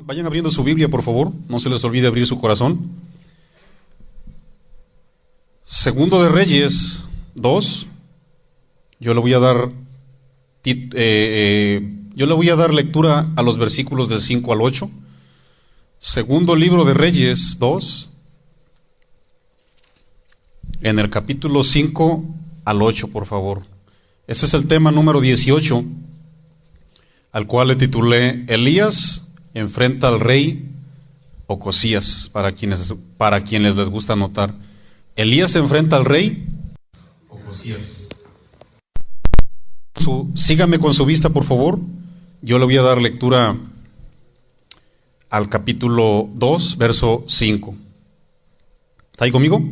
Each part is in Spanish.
Vayan abriendo su Biblia, por favor. No se les olvide abrir su corazón. Segundo de Reyes 2. Yo le voy a dar lectura a los versículos del 5 al 8. Segundo libro de Reyes 2, en el capítulo 5 al 8, por favor. Ese es el tema número 18, al cual le titulé Elías enfrenta al rey Ocosías, para quienes les gusta anotar. Elías enfrenta al rey Ocosías. Sígame con su vista, por favor. Yo le voy a dar lectura al capítulo 2, verso 5. ¿Está ahí conmigo?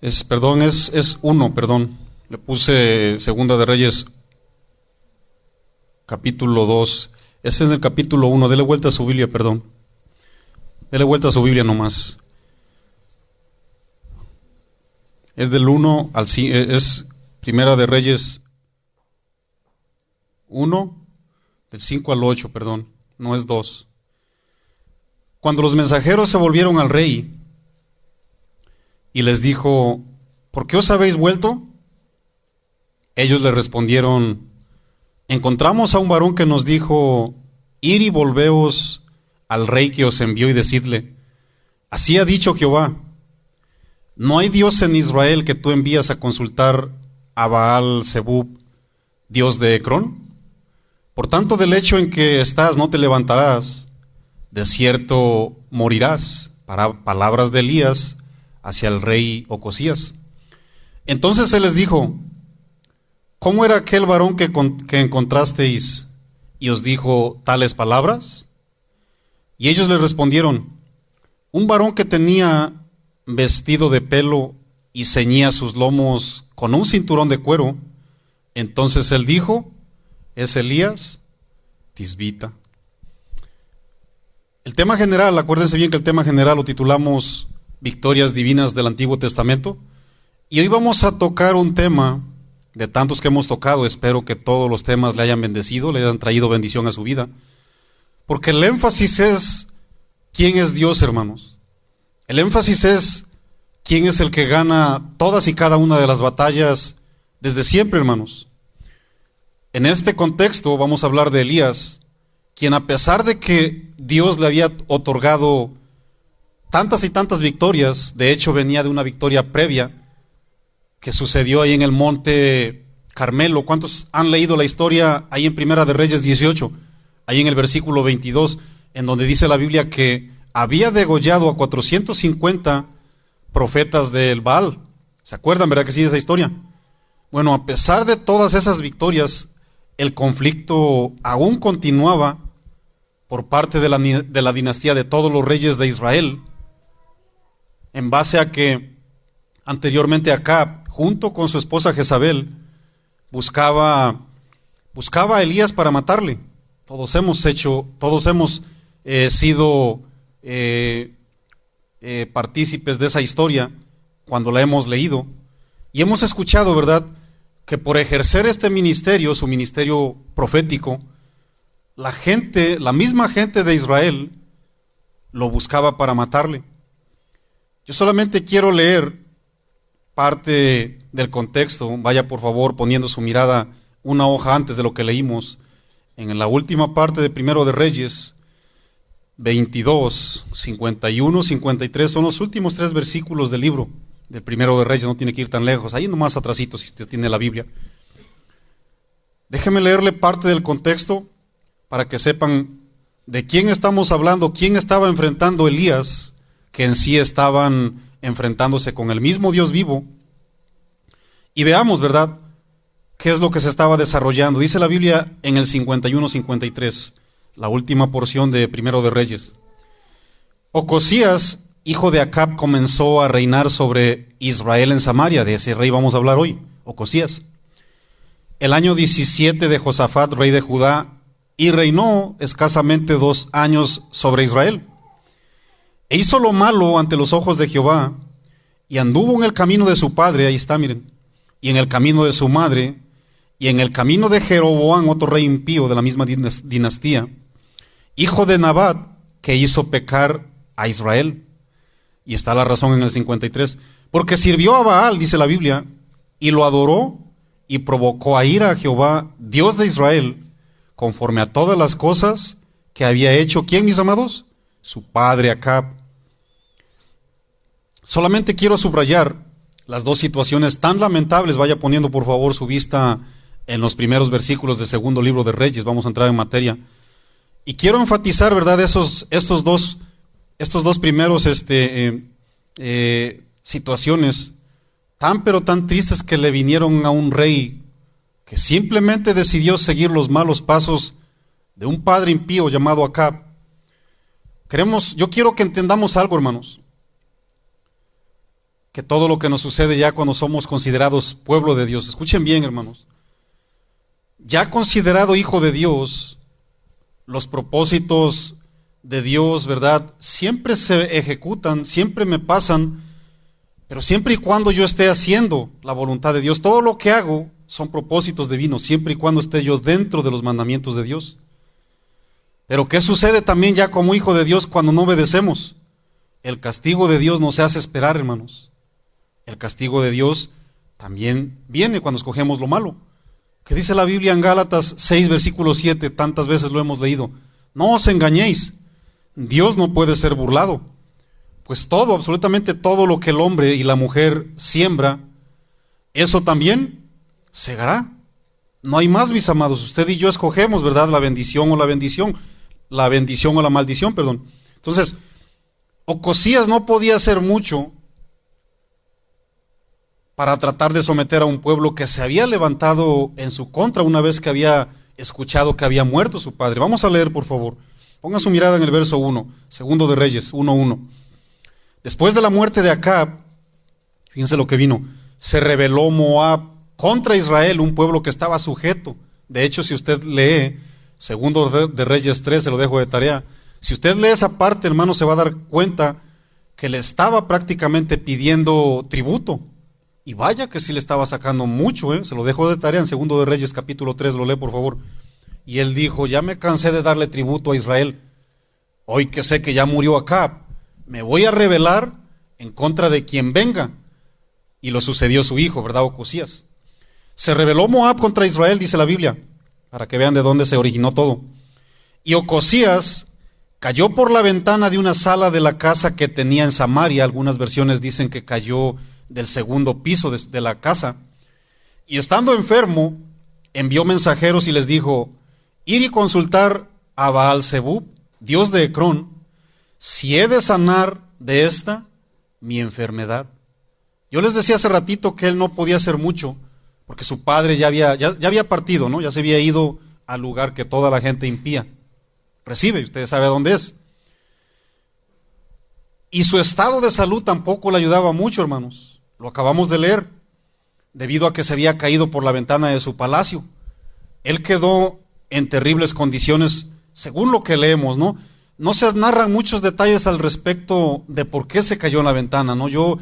Es 1, perdón. Le puse Segunda de Reyes, capítulo 2. Es en el capítulo 1. Dele vuelta a su Biblia, perdón. Dele vuelta a su Biblia nomás. Es del 1 al 5. Es Primera de Reyes 1, del 5 al 8, perdón. No es 2. Cuando los mensajeros se volvieron al rey y les dijo: ¿por qué os habéis vuelto? Ellos le respondieron: encontramos a un varón que nos dijo: ir y volveos al rey que os envió y decidle: así ha dicho Jehová, ¿no hay Dios en Israel que tú envías a consultar a Baal-Zebub, Dios de Ecrón? Por tanto, del hecho en que estás no te levantarás, de cierto morirás. Para palabras de Elías hacia el rey Ocosías. Entonces él les dijo: ¿cómo era aquel varón que encontrasteis y os dijo tales palabras? Y ellos le respondieron: un varón que tenía vestido de pelo y ceñía sus lomos con un cinturón de cuero. Entonces él dijo: es Elías Tisbita. El tema general, acuérdense bien que el tema general lo titulamos Victorias divinas del Antiguo Testamento. Y hoy vamos a tocar un tema de tantos que hemos tocado. Espero que todos los temas le hayan bendecido, le hayan traído bendición a su vida. Porque el énfasis es quién es Dios, hermanos. El énfasis es quién es el que gana todas y cada una de las batallas desde siempre, hermanos. En este contexto vamos a hablar de Elías, quien, a pesar de que Dios le había otorgado tantas y tantas victorias, de hecho venía de una victoria previa que sucedió ahí en el monte Carmelo. ¿Cuántos han leído la historia ahí en Primera de Reyes 18? Ahí en el versículo 22, en donde dice la Biblia que había degollado a 450 profetas del Baal. ¿Se acuerdan, verdad que sí, de esa historia? Bueno, a pesar de todas esas victorias, el conflicto aún continuaba por parte de la dinastía de todos los reyes de Israel, en base a que anteriormente Acab, junto con su esposa Jezabel, buscaba a Elías para matarle. Todos hemos sido partícipes de esa historia cuando la hemos leído, y hemos escuchado, ¿verdad?, que por ejercer este ministerio, su ministerio profético, la misma gente de Israel lo buscaba para matarle. Yo solamente quiero leer parte del contexto. Vaya por favor poniendo su mirada una hoja antes de lo que leímos. En la última parte de Primero de Reyes 22, 51, 53, son los últimos 3 versículos del libro del Primero de Reyes. No tiene que ir tan lejos, ahí nomás atrasito si usted tiene la Biblia. Déjeme leerle parte del contexto para que sepan de quién estamos hablando, quién estaba enfrentando Elías, que en sí estaban enfrentándose con el mismo Dios vivo. Y veamos, ¿verdad?, qué es lo que se estaba desarrollando. Dice la Biblia en el 51-53, la última porción de Primero de Reyes. Ocosías, hijo de Acab, comenzó a reinar sobre Israel en Samaria. De ese rey vamos a hablar hoy, Ocosías. El año 17 de Josafat, rey de Judá, y reinó escasamente 2 años sobre Israel. E hizo lo malo ante los ojos de Jehová, y anduvo en el camino de su padre, ahí está, miren, y en el camino de su madre, y en el camino de Jeroboam, otro rey impío de la misma dinastía, hijo de Nabat, que hizo pecar a Israel. Y está la razón en el 53. Porque sirvió a Baal, dice la Biblia, y lo adoró, y provocó a ira a Jehová, Dios de Israel, conforme a todas las cosas que había hecho. ¿Quién, mis amados? Su padre Acab. Solamente quiero subrayar las dos situaciones tan lamentables. Vaya poniendo por favor su vista en los primeros versículos del segundo libro de Reyes. Vamos a entrar en materia. Y quiero enfatizar, ¿verdad?, estos dos primeros situaciones tan pero tan tristes que le vinieron a un rey que simplemente decidió seguir los malos pasos de un padre impío llamado Acab. Yo quiero que entendamos algo, hermanos, que todo lo que nos sucede ya cuando somos considerados pueblo de Dios, escuchen bien, hermanos, ya considerado hijo de Dios, los propósitos de Dios, ¿verdad?, siempre se ejecutan, siempre me pasan, pero siempre y cuando yo esté haciendo la voluntad de Dios. Todo lo que hago son propósitos divinos, siempre y cuando esté yo dentro de los mandamientos de Dios. Pero ¿qué sucede también ya como hijo de Dios cuando no obedecemos? El castigo de Dios no se hace esperar, hermanos. El castigo de Dios también viene cuando escogemos lo malo. ¿Qué dice la Biblia en Gálatas 6, versículo 7? Tantas veces lo hemos leído. No os engañéis, Dios no puede ser burlado. Pues todo, absolutamente todo lo que el hombre y la mujer siembra, eso también segará. No hay más, mis amados. Usted y yo escogemos, ¿verdad?, la bendición o la maldición, perdón. Entonces, Ocosías no podía hacer mucho para tratar de someter a un pueblo que se había levantado en su contra una vez que había escuchado que había muerto su padre. Vamos a leer, por favor. Pongan su mirada en el verso 1, segundo de Reyes 1:1. Después de la muerte de Acab, fíjense lo que vino, se rebeló Moab contra Israel, un pueblo que estaba sujeto. De hecho, si usted lee segundo de Reyes 3, se lo dejo de tarea, si usted lee esa parte, hermano, se va a dar cuenta que le estaba prácticamente pidiendo tributo. Y vaya que sí le estaba sacando mucho, se lo dejo de tarea en segundo de Reyes capítulo 3, lo lee por favor. Y él dijo, ya me cansé de darle tributo a Israel, hoy que sé que ya murió Acab, me voy a rebelar en contra de quien venga. Y lo sucedió su hijo, ¿verdad?, Ocosías. Se rebeló Moab contra Israel, dice la Biblia, para que vean de dónde se originó todo. Y Ocosías cayó por la ventana de una sala de la casa que tenía en Samaria. Algunas versiones dicen que cayó del segundo piso de la casa, y estando enfermo, envió mensajeros y les dijo, ir y consultar a Baal-Zebub, dios de Ecrón, si he de sanar de esta mi enfermedad. Yo les decía hace ratito que él no podía hacer mucho, porque su padre ya había partido, ¿no? Ya se había ido al lugar que toda la gente impía recibe, ustedes saben dónde es. Y su estado de salud tampoco le ayudaba mucho, hermanos. Lo acabamos de leer, debido a que se había caído por la ventana de su palacio. Él quedó en terribles condiciones, según lo que leemos, ¿no? No se narran muchos detalles al respecto de por qué se cayó en la ventana, ¿no? Yo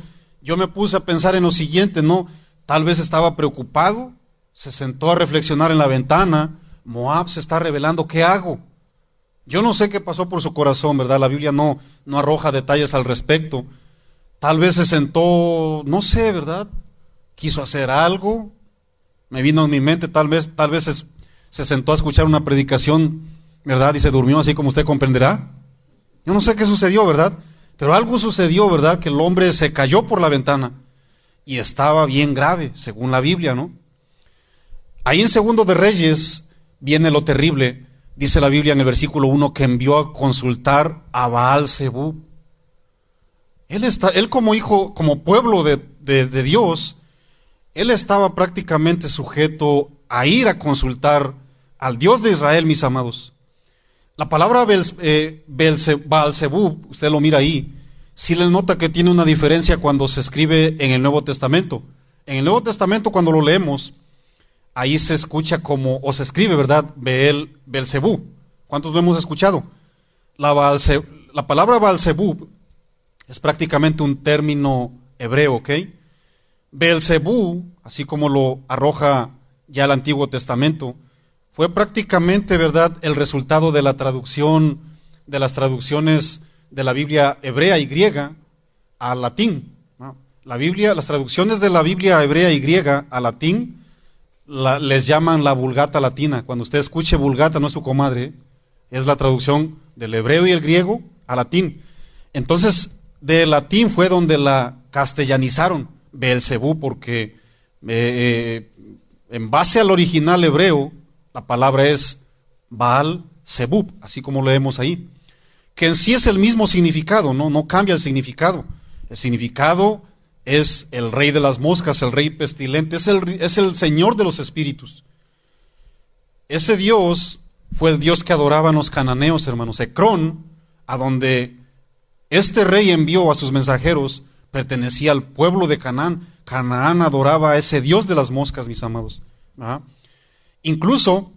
me puse a pensar en lo siguiente, ¿no? Tal vez estaba preocupado, se sentó a reflexionar en la ventana, Moab se está rebelando, ¿qué hago? Yo no sé qué pasó por su corazón, ¿verdad? La Biblia no arroja detalles al respecto. Tal vez se sentó, no sé, ¿verdad? Quiso hacer algo. Me vino en mi mente, tal vez se sentó a escuchar una predicación, ¿verdad? Y se durmió, así como usted comprenderá. Yo no sé qué sucedió, ¿verdad? Pero algo sucedió, ¿verdad? Que el hombre se cayó por la ventana y estaba bien grave, según la Biblia, ¿no? Ahí en segundo de Reyes viene lo terrible. Dice la Biblia en el versículo 1 que envió a consultar a Baal-Zebub. Él como hijo, como pueblo de Dios, él estaba prácticamente sujeto a ir a consultar al Dios de Israel, mis amados. La palabra Baal-Zebub, usted lo mira ahí, sí le nota que tiene una diferencia cuando se escribe en el Nuevo Testamento. En el Nuevo Testamento, cuando lo leemos, ahí se escucha como, o se escribe, ¿verdad? Beelzebú. ¿Cuántos lo hemos escuchado? La palabra Beelzebú es prácticamente un término hebreo, ¿ok? Beelzebú, así como lo arroja ya el Antiguo Testamento, fue prácticamente, ¿verdad?, el resultado de la traducción, de las traducciones de la Biblia hebrea y griega al latín, ¿no? Las traducciones de la Biblia hebrea y griega al latín les llaman la Vulgata latina. Cuando usted escuche Vulgata, no es su comadre, es la traducción del hebreo y el griego al latín. Entonces, del latín fue donde la castellanizaron, Beelzebú, porque en base al original hebreo, la palabra es Baal Zebub, así como leemos ahí, que en sí es el mismo significado, no cambia el significado. El significado es el rey de las moscas, el rey pestilente, es el señor de los espíritus. Ese Dios fue el Dios que adoraban los cananeos, hermanos. Ecrón, a donde este rey envió a sus mensajeros, pertenecía al pueblo de Canaán. Canaán adoraba a ese Dios de las moscas, mis amados. ¿Ah? Incluso,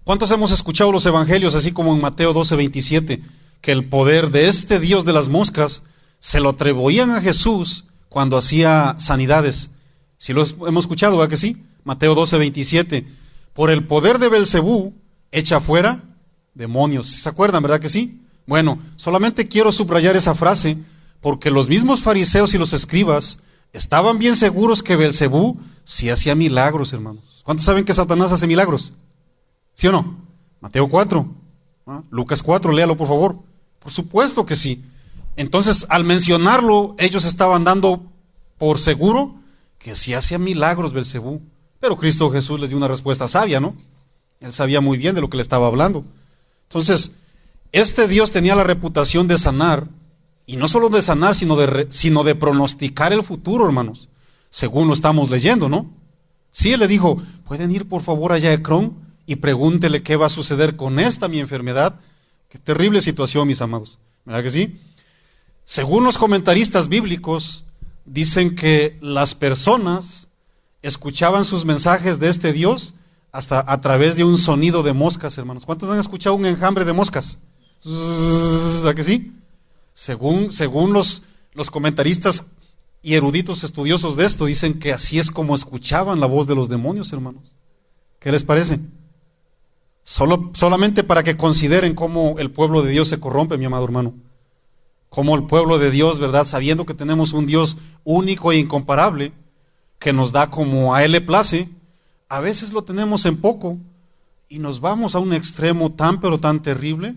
¿cuántos hemos escuchado los evangelios, así como en Mateo 12:27, que el poder de este Dios de las moscas se lo atribuían a Jesús cuando hacía sanidades? Si lo hemos escuchado, ¿verdad que sí? Mateo 12:27, por el poder de Beelzebú echa fuera demonios. ¿Se acuerdan, verdad que sí? Bueno, solamente quiero subrayar esa frase porque los mismos fariseos y los escribas estaban bien seguros que Beelzebú sí hacía milagros, hermanos. ¿Cuántos saben que Satanás hace milagros? ¿Sí o no? Mateo 4, ¿ah? Lucas 4, léalo por favor. Por supuesto que sí. Entonces, al mencionarlo, ellos estaban dando por seguro que sí hacía milagros Beelzebú. Pero Cristo Jesús les dio una respuesta sabia, ¿no? Él sabía muy bien de lo que le estaba hablando. Entonces, este Dios tenía la reputación de sanar, y no solo de sanar, sino de pronosticar el futuro, hermanos, según lo estamos leyendo, ¿no? Sí, él le dijo, ¿pueden ir por favor allá a Ecrón y pregúntele qué va a suceder con esta mi enfermedad? Qué terrible situación, mis amados, ¿verdad que sí? Según los comentaristas bíblicos, dicen que las personas escuchaban sus mensajes de este Dios hasta a través de un sonido de moscas, hermanos. ¿Cuántos han escuchado un enjambre de moscas? ¿A que sí? Según los comentaristas y eruditos estudiosos de esto, dicen que así es como escuchaban la voz de los demonios, hermanos. ¿Qué les parece? Solamente para que consideren cómo el pueblo de Dios se corrompe, mi amado hermano. Cómo el pueblo de Dios, ¿verdad? Sabiendo que tenemos un Dios único e incomparable, que nos da como a Él le place, a veces lo tenemos en poco y nos vamos a un extremo tan pero tan terrible,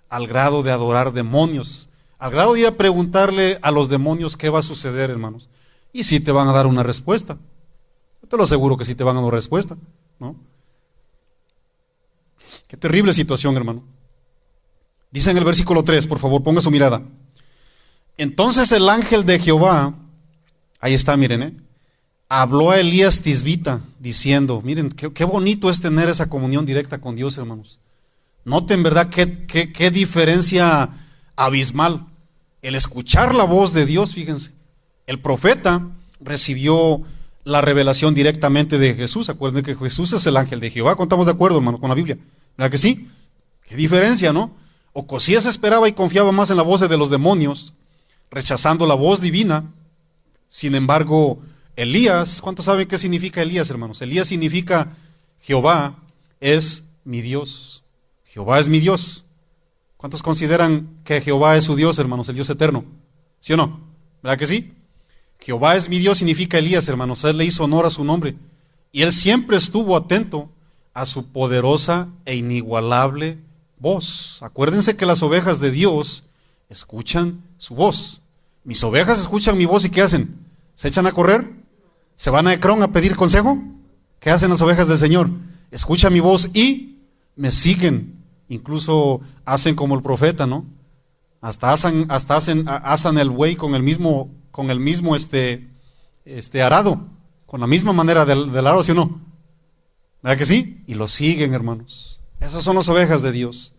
al grado de adorar demonios, al grado de ir a preguntarle a los demonios qué va a suceder, hermanos. Y sí te van a dar una respuesta. Yo te lo aseguro que sí te van a dar una respuesta, ¿no? Qué terrible situación, hermano. Dice en el versículo 3, por favor, ponga su mirada. Entonces el ángel de Jehová, ahí está, miren, habló a Elías Tisbita diciendo, miren, qué bonito es tener esa comunión directa con Dios, hermanos. Noten, ¿verdad? Qué diferencia abismal. El escuchar la voz de Dios, fíjense. El profeta recibió la revelación directamente de Jesús. Acuérdense que Jesús es el ángel de Jehová. ¿Estamos de acuerdo, hermano, con la Biblia? ¿Verdad que sí? Qué diferencia, ¿no? Ocosías esperaba y confiaba más en la voz de los demonios, rechazando la voz divina. Sin embargo, Elías, ¿cuántos saben qué significa Elías, hermanos? Elías significa Jehová es mi Dios. Jehová es mi Dios. ¿Cuántos consideran que Jehová es su Dios, hermanos, el Dios eterno? ¿Sí o no? ¿Verdad que sí? Jehová es mi Dios significa Elías, hermanos. Él le hizo honor a su nombre. Y él siempre estuvo atento a su poderosa e inigualable voz. Acuérdense que las ovejas de Dios escuchan su voz. Mis ovejas escuchan mi voz y ¿qué hacen? ¿Se echan a correr? ¿Se van a Ecrón a pedir consejo? ¿Qué hacen las ovejas del Señor? Escuchan mi voz y me siguen. Incluso hacen como el profeta, ¿no? Hasta asan el buey con el mismo arado, con la misma manera del arado, ¿sí o no? ¿Verdad que sí? Y lo siguen, hermanos. Esas son las ovejas de Dios.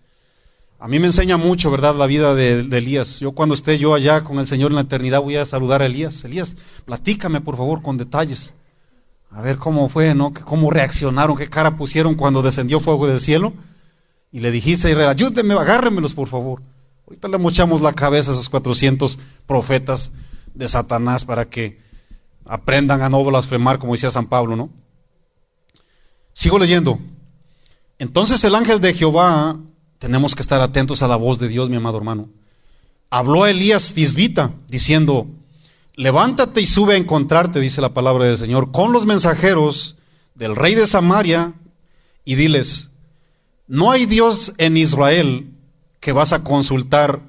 A mí me enseña mucho, ¿verdad?, la vida de Elías. Cuando esté yo allá con el Señor en la eternidad voy a saludar a Elías. Elías, platícame por favor con detalles. A ver cómo fue, ¿no? Cómo reaccionaron, qué cara pusieron cuando descendió fuego del cielo. Y le dijiste a Israel, ayúdenme, agárrenmelos por favor. Ahorita le mochamos la cabeza a esos 400 profetas de Satanás para que aprendan a no blasfemar, como decía San Pablo, ¿no? Sigo leyendo. Entonces el ángel de Jehová, tenemos que estar atentos a la voz de Dios, mi amado hermano. Habló a Elías Tisbita, diciendo, levántate y sube a encontrarte, dice la palabra del Señor, con los mensajeros del rey de Samaria, y diles, no hay Dios en Israel que vas a consultar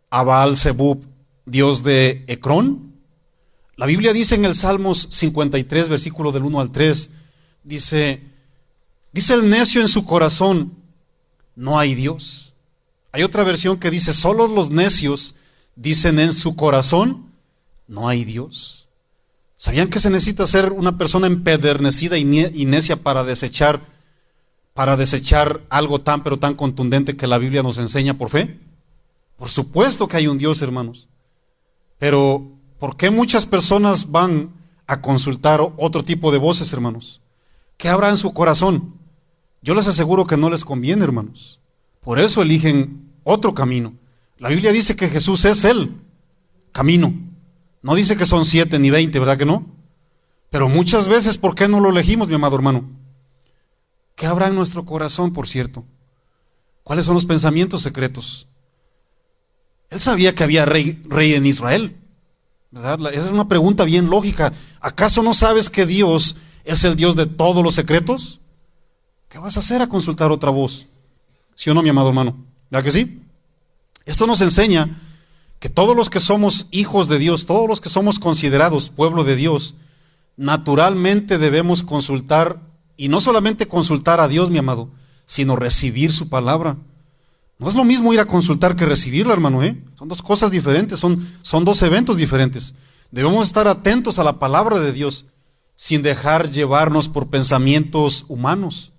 a Baal-Zebub, Dios de Ecrón. La Biblia dice en el Salmos 53, versículo del 1 al 3, dice el necio en su corazón, no hay Dios. Hay otra versión que dice, solo los necios dicen en su corazón, no hay Dios. ¿Sabían que se necesita ser una persona empedernecida y necia para desechar algo tan pero tan contundente que la Biblia nos enseña por fe? Por supuesto que hay un Dios, hermanos. Pero ¿por qué muchas personas van a consultar otro tipo de voces, hermanos? ¿Qué habrá en su corazón? Yo les aseguro que no les conviene, hermanos. Por eso eligen otro camino. La Biblia dice que Jesús es el camino. No dice que son 7 ni 20, ¿verdad que no? Pero muchas veces, ¿por qué no lo elegimos, mi amado hermano? ¿Qué habrá en nuestro corazón, por cierto? ¿Cuáles son los pensamientos secretos? Él sabía que había rey en Israel, ¿verdad? Esa es una pregunta bien lógica. ¿Acaso no sabes que Dios es el Dios de todos los secretos? ¿Qué vas a hacer a consultar otra voz? ¿Sí o no, mi amado hermano? ¿Verdad que sí? Esto nos enseña que todos los que somos hijos de Dios, todos los que somos considerados pueblo de Dios, naturalmente debemos consultar, y no solamente consultar a Dios, mi amado, sino recibir su palabra. No es lo mismo ir a consultar que recibirla, hermano, ¿eh? Son dos cosas diferentes, son dos eventos diferentes. Debemos estar atentos a la palabra de Dios, sin dejar llevarnos por pensamientos humanos.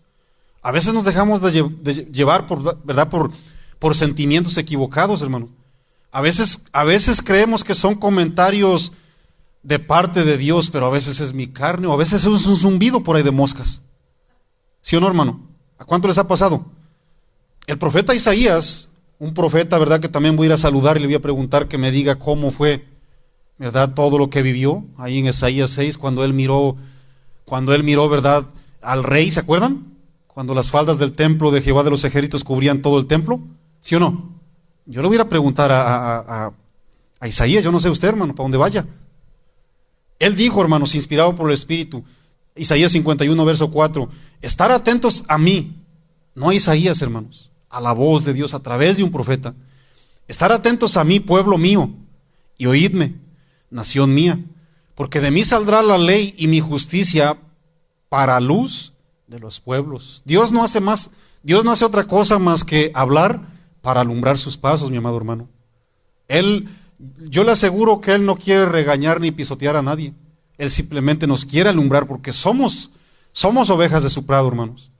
A veces nos dejamos de llevar por sentimientos equivocados, hermano. A veces creemos que son comentarios de parte de Dios, pero a veces es mi carne, o a veces es un zumbido por ahí de moscas. ¿Sí o no, hermano? ¿A cuánto les ha pasado? El profeta Isaías, un profeta, ¿verdad? Que también voy a ir a saludar y le voy a preguntar que me diga cómo fue, ¿verdad? Todo lo que vivió ahí en Isaías 6, cuando él miró, ¿verdad? Al rey, ¿se acuerdan? Cuando las faldas del templo de Jehová de los ejércitos cubrían todo el templo, ¿sí o no? Yo le voy a preguntar a Isaías, yo no sé usted, hermano, para dónde vaya. Él dijo, hermanos, inspirado por el Espíritu, Isaías 51, verso 4, estar atentos a mí, no a Isaías, hermanos, a la voz de Dios a través de un profeta. Estar atentos a mí, pueblo mío, y oídme, nación mía, porque de mí saldrá la ley y mi justicia para luz de los pueblos. Dios no hace otra cosa más que hablar para alumbrar sus pasos, mi amado hermano. Yo le aseguro que Él no quiere regañar ni pisotear a nadie. Él simplemente nos quiere alumbrar porque somos ovejas de su prado, hermanos.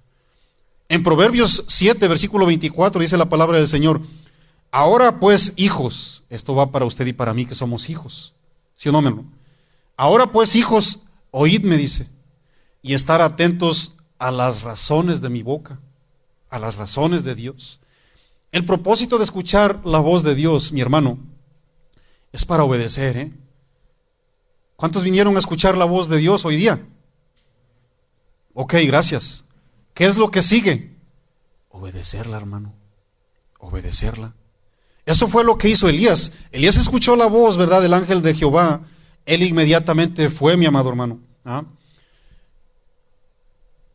En Proverbios 7, versículo 24, dice la palabra del Señor, ahora pues, hijos, esto va para usted y para mí que somos hijos, ¿sí o no, hermano? Ahora pues, hijos, oídme, dice, y estar atentos a las razones de mi boca, a las razones de Dios. El propósito de escuchar la voz de Dios, mi hermano, es para obedecer, ¿eh? ¿Cuántos vinieron a escuchar la voz de Dios hoy día? Ok, gracias. ¿Qué es lo que sigue? Obedecerla, hermano. Obedecerla. Eso fue lo que hizo Elías. Elías escuchó la voz, ¿verdad?, del ángel de Jehová. Él inmediatamente fue, mi amado hermano. ¿Ah?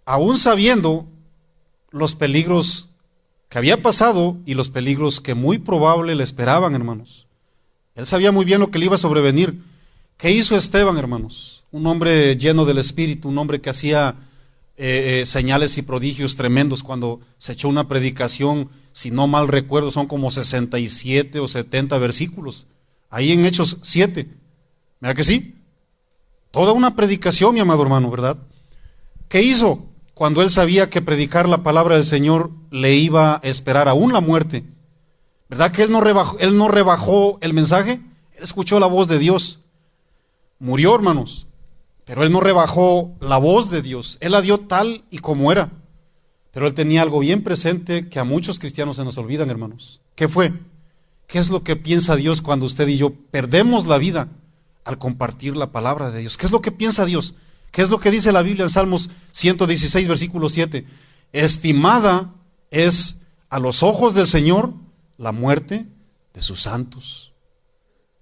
Aún sabiendo los peligros que había pasado y los peligros que muy probable le esperaban, hermanos. Él sabía muy bien lo que le iba a sobrevenir. ¿Qué hizo Esteban, hermanos? Un hombre lleno del Espíritu, un hombre que hacía señales y prodigios tremendos cuando se echó una predicación, si no mal recuerdo, son como 67 o 70 versículos. Ahí en Hechos 7. ¿Verdad que sí? Toda una predicación, mi amado hermano, ¿verdad? ¿Qué hizo? Cuando él sabía que predicar la palabra del Señor le iba a esperar aún la muerte. ¿Verdad que él no rebajó el mensaje? Él escuchó la voz de Dios. Murió, hermanos, Pero él no rebajó la voz de Dios, él la dio tal y como era. Pero él tenía algo bien presente que a muchos cristianos se nos olvidan, hermanos. ¿Qué fue? ¿Qué es lo que piensa Dios cuando usted y yo perdemos la vida al compartir la palabra de Dios? ¿Qué es lo que piensa Dios? ¿Qué es lo que dice la Biblia en Salmos 116, versículo 7? Estimada es a los ojos del Señor la muerte de sus santos.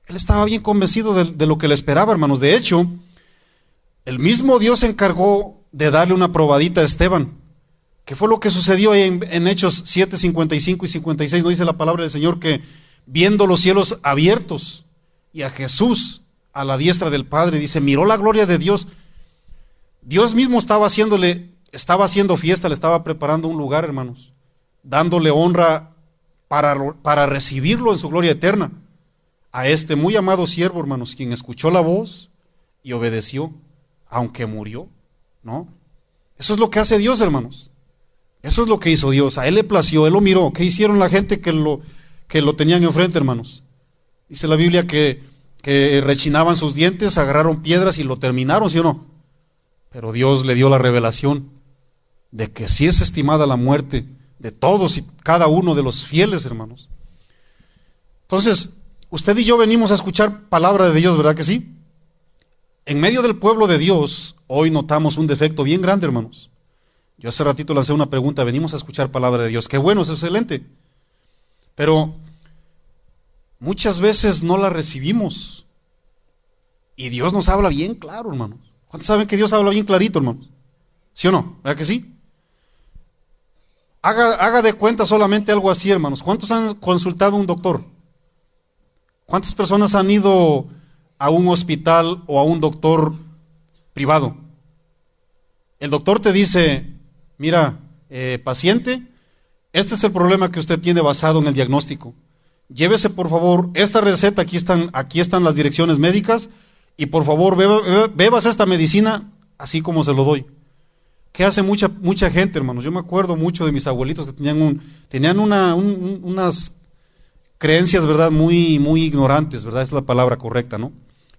Él estaba bien convencido de lo que le esperaba, hermanos. De hecho, el mismo Dios se encargó de darle una probadita a Esteban. ¿Qué fue lo que sucedió ahí en Hechos 7, 55 y 56? ¿No dice la palabra del Señor que viendo los cielos abiertos y a Jesús a la diestra del Padre, dice, miró la gloria de Dios? Dios mismo estaba haciendo fiesta, le estaba preparando un lugar, hermanos, dándole honra para recibirlo en su gloria eterna. A este muy amado siervo, hermanos, quien escuchó la voz y obedeció, aunque murió, ¿no? Eso es lo que hace Dios, hermanos. Eso es lo que hizo Dios. A él le plació, él lo miró. ¿Qué hicieron la gente que lo tenían enfrente, hermanos? Dice la Biblia que rechinaban sus dientes, agarraron piedras y lo terminaron, ¿sí o no? Pero Dios le dio la revelación de que sí es estimada la muerte de todos y cada uno de los fieles, hermanos. Entonces, usted y yo venimos a escuchar palabra de Dios, ¿verdad que sí? En medio del pueblo de Dios, hoy notamos un defecto bien grande, hermanos. Yo hace ratito lancé una pregunta, venimos a escuchar palabra de Dios. Qué bueno, es excelente. Pero muchas veces no la recibimos. Y Dios nos habla bien claro, hermanos. ¿Cuántos saben que Dios habla bien clarito, hermanos? ¿Sí o no? ¿Verdad que sí? Haga de cuenta solamente algo así, hermanos. ¿Cuántos han consultado a un doctor? ¿Cuántas personas han ido a un hospital o a un doctor privado? El doctor te dice, mira, paciente, este es el problema que usted tiene basado en el diagnóstico. Llévese por favor esta receta, aquí están las direcciones médicas, y por favor bebas esta medicina así como se lo doy. ¿Qué hace mucha gente, hermanos? Yo me acuerdo mucho de mis abuelitos que tenían unas creencias, ¿verdad? Muy, muy ignorantes, ¿verdad? Es la palabra correcta, ¿no?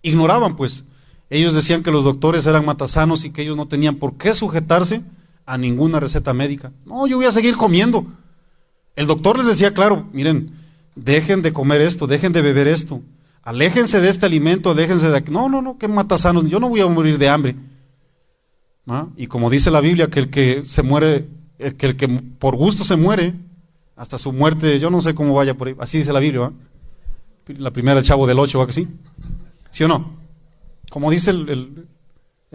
Ignoraban, pues. Ellos decían que los doctores eran matasanos y que ellos no tenían por qué sujetarse a ninguna receta médica. No, yo voy a seguir comiendo. El doctor les decía, claro, miren, dejen de comer esto, dejen de beber esto, aléjense de este alimento, aléjense de aquí. No, qué matasanos, yo no voy a morir de hambre. ¿Ah? Y como dice la Biblia, que el que se muere, el que por gusto se muere, hasta su muerte, yo no sé cómo vaya por ahí, así dice la Biblia, ¿va? La primera, el Chavo del 8, ¿va que sí? ¿Sí o no? Como dice el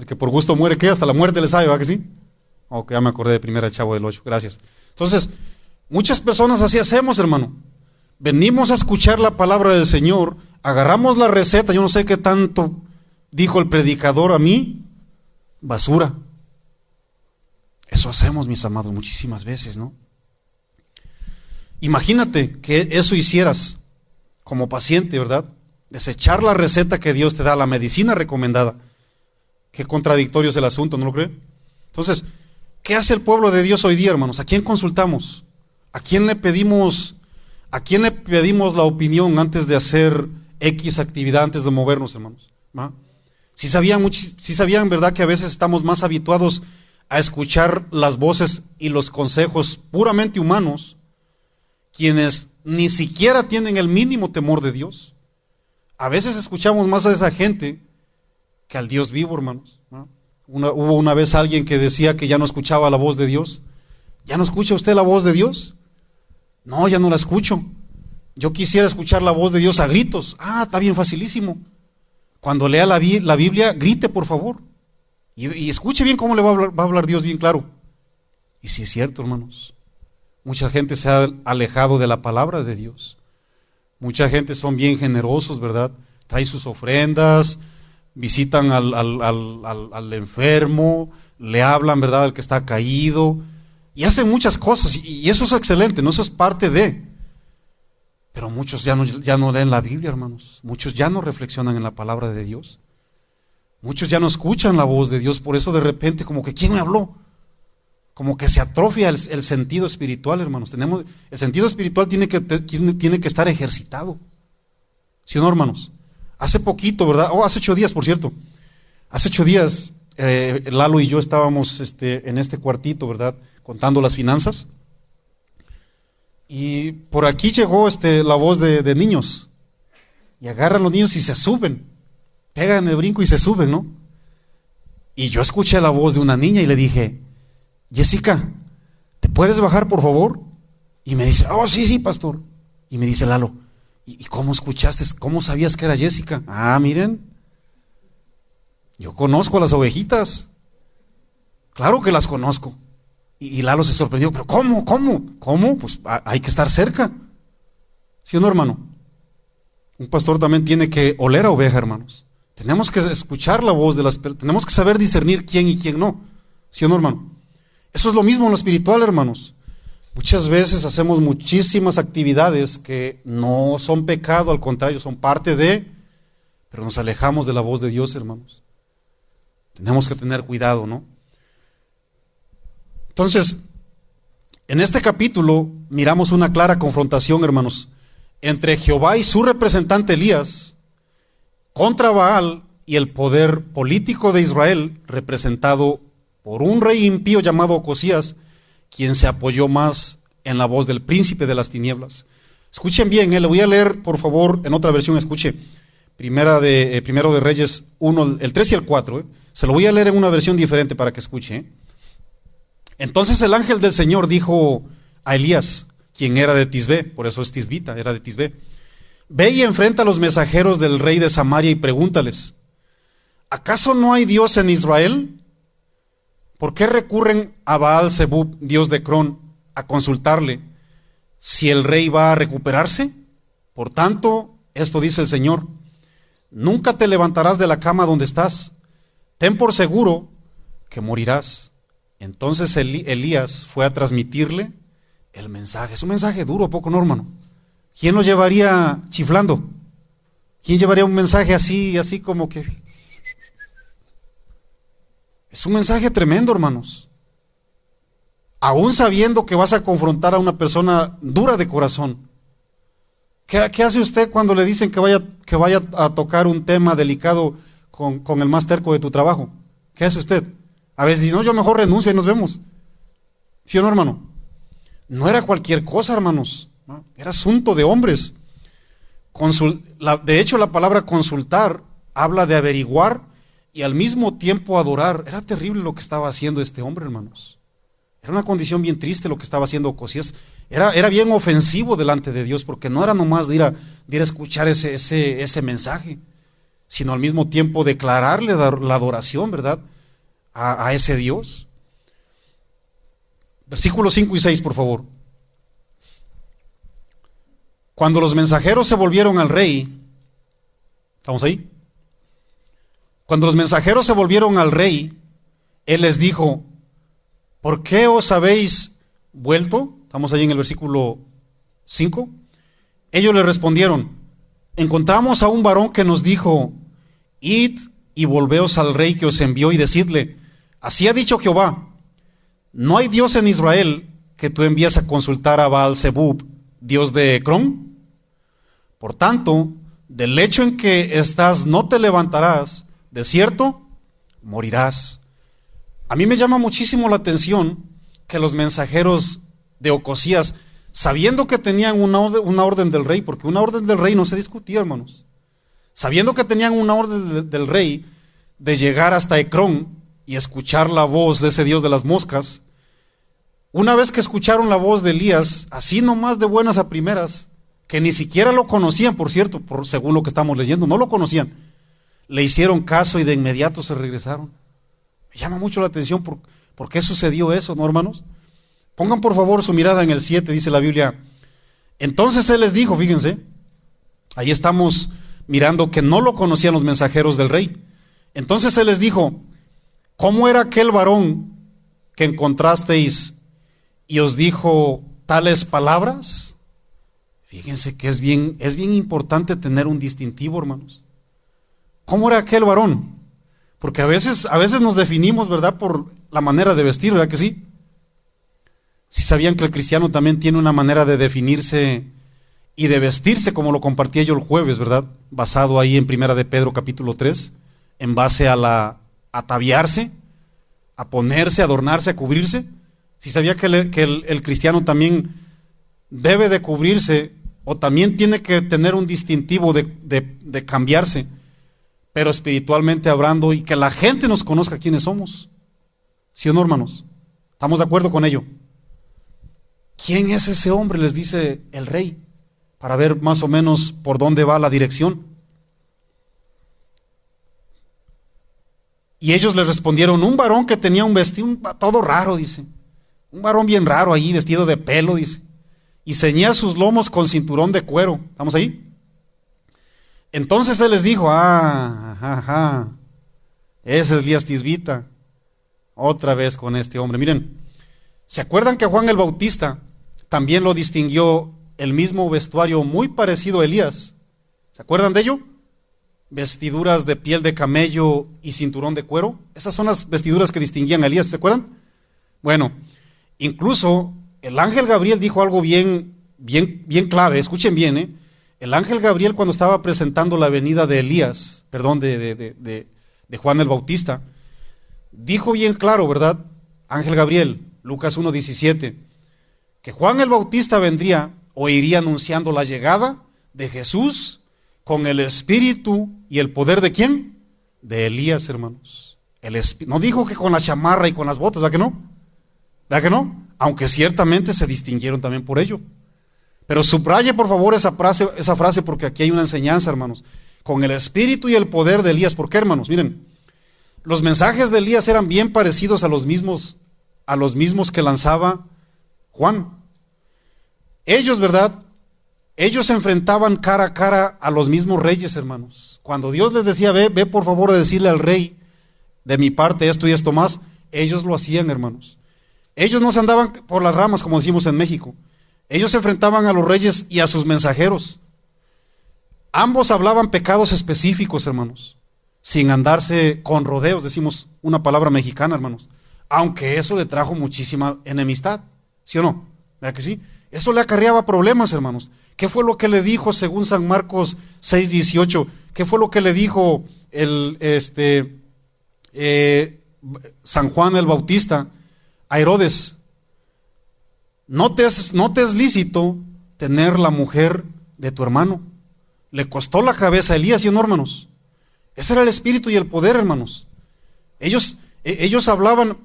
que por gusto muere, ¿qué? Hasta la muerte le sabe, ¿va que sí? Ok, ya me acordé de primera, el Chavo del 8, gracias. Entonces, muchas personas así hacemos, hermano. Venimos a escuchar la palabra del Señor, agarramos la receta, yo no sé qué tanto dijo el predicador a mí, basura. Eso hacemos, mis amados, muchísimas veces, ¿no? Imagínate que eso hicieras como paciente, ¿verdad? Desechar la receta que Dios te da, la medicina recomendada. Qué contradictorio es el asunto, ¿no lo cree? Entonces, ¿qué hace el pueblo de Dios hoy día, hermanos? ¿A quién consultamos? ¿A quién le pedimos la opinión antes de hacer X actividad, antes de movernos, hermanos? ¿Va? Si sabían, ¿verdad?, que a veces estamos más habituados a escuchar las voces y los consejos puramente humanos, quienes ni siquiera tienen el mínimo temor de Dios. A veces escuchamos más a esa gente que al Dios vivo, hermanos, ¿no? Hubo una vez alguien que decía que ya no escuchaba la voz de Dios. ¿Ya no escucha usted la voz de Dios? No, ya no la escucho. Yo quisiera escuchar la voz de Dios a gritos. Ah, está bien facilísimo. Cuando lea la Biblia, grite por favor. Y escuche bien cómo le va a hablar Dios bien claro. Y sí es cierto, hermanos. Mucha gente se ha alejado de la palabra de Dios. Mucha gente son bien generosos, ¿verdad? Traen sus ofrendas, visitan al enfermo, le hablan, ¿verdad?, al que está caído, y hacen muchas cosas, y eso es excelente, ¿no? Eso es parte de. Pero muchos ya no leen la Biblia, hermanos. Muchos ya no reflexionan en la palabra de Dios. Muchos ya no escuchan la voz de Dios, por eso de repente como que ¿quién me habló? Como que se atrofia el sentido espiritual, hermanos. El sentido espiritual tiene que estar ejercitado. ¿Sí o no, hermanos? Hace poquito, ¿verdad? Hace 8 días, por cierto. Hace 8 días, Lalo y yo estábamos en este cuartito, ¿verdad? Contando las finanzas. Y por aquí llegó la voz de niños. Y agarran los niños y se suben. Pegan el brinco y se suben, ¿no? Y yo escuché la voz de una niña y le dije, Jessica, ¿te puedes bajar, por favor? Y me dice, oh, sí, pastor. Y me dice Lalo, ¿y cómo escuchaste? ¿Cómo sabías que era Jessica? Ah, miren, yo conozco a las ovejitas. Claro que las conozco. Y Lalo se sorprendió, pero ¿cómo? Pues hay que estar cerca. ¿Sí o no, hermano? Un pastor también tiene que oler a oveja, hermanos. Tenemos que escuchar la voz de las personas, tenemos que saber discernir quién y quién no. ¿Sí o no, hermano? Eso es lo mismo en lo espiritual, hermanos. Muchas veces hacemos muchísimas actividades que no son pecado, al contrario, son parte de, pero nos alejamos de la voz de Dios, hermanos. Tenemos que tener cuidado, ¿no? Entonces, en este capítulo miramos una clara confrontación, hermanos, entre Jehová y su representante Elías contra Baal y el poder político de Israel, representado por un rey impío llamado Ocosías, quien se apoyó más en la voz del príncipe de las tinieblas. Escuchen bien, le voy a leer, por favor, en otra versión, escuche, primero de Reyes 1, el 3 y el 4, se lo voy a leer en una versión diferente para que escuche. Entonces el ángel del Señor dijo a Elías, quien era de Tisbé, por eso es tisbita, era de Tisbé, ve y enfrenta a los mensajeros del rey de Samaria y pregúntales, ¿acaso no hay Dios en Israel? ¿Por qué recurren a Baal Zebub, dios de Ecrón, a consultarle si el rey va a recuperarse? Por tanto, esto dice el Señor, nunca te levantarás de la cama donde estás, ten por seguro que morirás. Entonces Elías fue a transmitirle el mensaje. Es un mensaje duro, ¿a poco no, hermano? ¿Quién lo llevaría chiflando? ¿Quién llevaría un mensaje así como que... Es un mensaje tremendo, hermanos. Aún sabiendo que vas a confrontar a una persona dura de corazón. ¿Qué hace usted cuando le dicen que vaya a tocar un tema delicado con el más terco de tu trabajo? ¿Qué hace usted? A veces dice, no, yo mejor renuncio y nos vemos. ¿Sí o no, hermano? No era cualquier cosa, hermanos. ¿No? Era asunto de hombres. De hecho, la palabra consultar habla de averiguar y al mismo tiempo adorar. Era terrible lo que estaba haciendo este hombre, hermanos. Era una condición bien triste lo que estaba haciendo Ocosías. Era bien ofensivo delante de Dios, porque no era nomás de ir a escuchar ese mensaje, sino al mismo tiempo declararle la adoración, ¿verdad?, a ese Dios. Versículos 5 y 6, por favor. Cuando los mensajeros se volvieron al rey, ¿estamos ahí? Cuando los mensajeros se volvieron al rey, él les dijo, ¿por qué os habéis vuelto? Estamos ahí en el versículo 5. Ellos le respondieron, encontramos a un varón que nos dijo, id y volveos al rey que os envió y decidle, así ha dicho Jehová, no hay Dios en Israel que tú envías a consultar a Baal Zebub, dios de Ecrón. Por tanto, del lecho en que estás no te levantarás, de cierto, morirás. A mí me llama muchísimo la atención que los mensajeros de Ocosías, sabiendo que tenían una orden del rey, porque una orden del rey no se discutía, hermanos, sabiendo que tenían una orden del rey de llegar hasta Ecrón y escuchar la voz de ese dios de las moscas, una vez que escucharon la voz de Elías, así nomás de buenas a primeras, que ni siquiera lo conocían, por cierto, según lo que estamos leyendo, no lo conocían, le hicieron caso y de inmediato se regresaron. Me llama mucho la atención por qué sucedió eso, ¿no, hermanos? Pongan por favor su mirada en el 7, dice la Biblia. Entonces él les dijo, fíjense, ahí estamos mirando que no lo conocían los mensajeros del rey. Entonces él les dijo, ¿cómo era aquel varón que encontrasteis y os dijo tales palabras? Fíjense que es bien importante tener un distintivo, hermanos. ¿Cómo era aquel varón? Porque a veces nos definimos, ¿verdad?, por la manera de vestir, ¿verdad que sí? Si sabían que el cristiano también tiene una manera de definirse y de vestirse, como lo compartía yo el jueves, ¿verdad? Basado ahí en Primera de Pedro capítulo 3, en base a la ataviarse, a ponerse, a adornarse, a cubrirse? Si sabía que el cristiano también debe de cubrirse, o también tiene que tener un distintivo de cambiarse, pero espiritualmente hablando, y que la gente nos conozca quiénes somos. ¿Sí o no, hermanos? ¿Estamos de acuerdo con ello? ¿Quién es ese hombre?, les dice el rey, para ver más o menos por dónde va la dirección. Y ellos les respondieron: un varón que tenía un vestido todo raro, dice. Un varón bien raro ahí, vestido de pelo, dice. Y ceñía sus lomos con cinturón de cuero. ¿Estamos ahí? Entonces él les dijo: ese es Elías Tisbita. Otra vez con este hombre. Miren, ¿se acuerdan que Juan el Bautista también lo distinguió el mismo vestuario muy parecido a Elías? ¿Se acuerdan de ello? Vestiduras de piel de camello y cinturón de cuero. Esas son las vestiduras que distinguían a Elías, ¿se acuerdan? Bueno, incluso el ángel Gabriel dijo algo bien clave. Escuchen bien, El ángel Gabriel, cuando estaba presentando la venida de Elías, de Juan el Bautista, dijo bien claro, ¿verdad? Ángel Gabriel, Lucas 1:17, que Juan el Bautista vendría o iría anunciando la llegada de Jesús con el espíritu y el poder ¿de quién? De Elías, hermanos. No dijo que con la chamarra y con las botas, ¿verdad que no? ¿Verdad que no? Aunque ciertamente se distinguieron también por ello. Pero subraye por favor esa frase, porque aquí hay una enseñanza, hermanos. Con el espíritu y el poder de Elías. ¿Por qué, hermanos? Miren, los mensajes de Elías eran bien parecidos a los mismos que lanzaba Juan. Ellos, ¿verdad? Ellos se enfrentaban cara a cara a los mismos reyes, hermanos. Cuando Dios les decía: ve por favor a decirle al rey de mi parte esto y esto más, ellos lo hacían, hermanos. Ellos no se andaban por las ramas, como decimos en México. Ellos se enfrentaban a los reyes y a sus mensajeros. Ambos hablaban pecados específicos, hermanos, sin andarse con rodeos, decimos una palabra mexicana, hermanos. Aunque eso le trajo muchísima enemistad, ¿sí o no? ¿Verdad que sí? Eso le acarreaba problemas, hermanos. ¿Qué fue lo que le dijo según San Marcos 6:18? ¿Qué fue lo que le dijo San Juan el Bautista a Herodes? No te es lícito tener la mujer de tu hermano. Le costó la cabeza a Elías, ¿sí o no, hermanos? Ese era el espíritu y el poder, hermanos. Ellos hablaban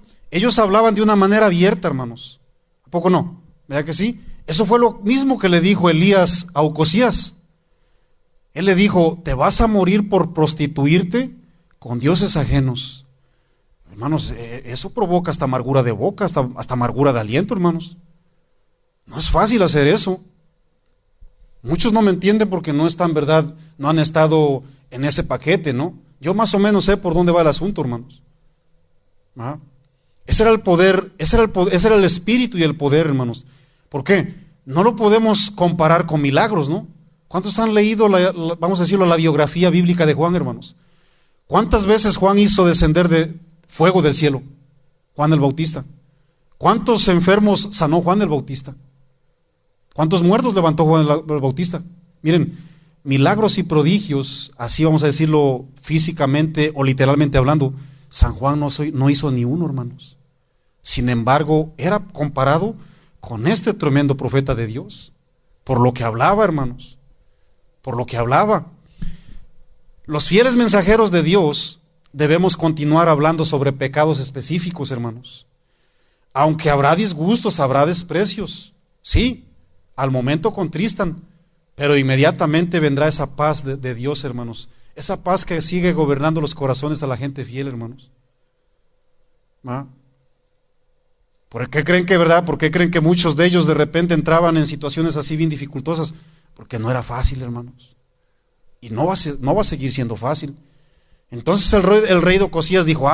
de una manera abierta, hermanos. ¿A poco no? ¿Verdad que sí? Eso fue lo mismo que le dijo Elías a Ocosías. Él le dijo: te vas a morir por prostituirte con dioses ajenos. Hermanos, eso provoca hasta amargura de boca, hasta amargura de aliento, hermanos. No es fácil hacer eso. Muchos no me entienden porque no están, ¿verdad? No han estado en ese paquete, ¿no? Yo más o menos sé por dónde va el asunto, hermanos. ¿Ah? Ese era el poder, ese era el espíritu y el poder, hermanos. ¿Por qué? No lo podemos comparar con milagros, ¿no? ¿Cuántos han leído, vamos a decirlo, la biografía bíblica de Juan, hermanos? ¿Cuántas veces Juan hizo descender de fuego del cielo? Juan el Bautista. ¿Cuántos enfermos sanó Juan el Bautista? ¿Cuántos muertos levantó Juan el Bautista? Miren, milagros y prodigios, así vamos a decirlo físicamente o literalmente hablando, San Juan no hizo ni uno, hermanos. Sin embargo, era comparado con este tremendo profeta de Dios, por lo que hablaba, hermanos, por lo que hablaba. Los fieles mensajeros de Dios debemos continuar hablando sobre pecados específicos, hermanos. Aunque habrá disgustos, habrá desprecios, sí, al momento contristan, pero inmediatamente vendrá esa paz de Dios, hermanos. Esa paz que sigue gobernando los corazones de la gente fiel, hermanos. ¿Ah? ¿Por qué creen que, verdad? ¿Por qué creen que muchos de ellos de repente entraban en situaciones así bien dificultosas? Porque no era fácil, hermanos. Y no va a seguir siendo fácil. Entonces el rey de Ocosías dijo: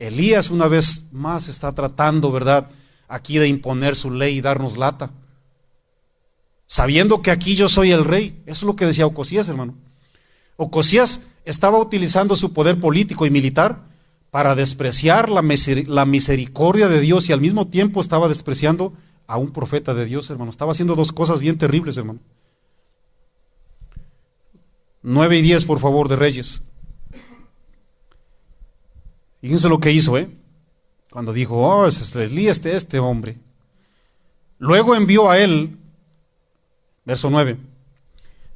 Elías una vez más está tratando, ¿verdad?, aquí de imponer su ley y darnos lata. Sabiendo que aquí yo soy el rey. Eso es lo que decía Ocosías, hermano. Ocosías estaba utilizando su poder político y militar para despreciar la misericordia de Dios, y al mismo tiempo estaba despreciando a un profeta de Dios, hermano. Estaba haciendo dos cosas bien terribles, hermano. 9 y 10, por favor, de Reyes. Fíjense lo que hizo, cuando dijo, oh, es Elías este hombre. Luego envió a él, verso 9,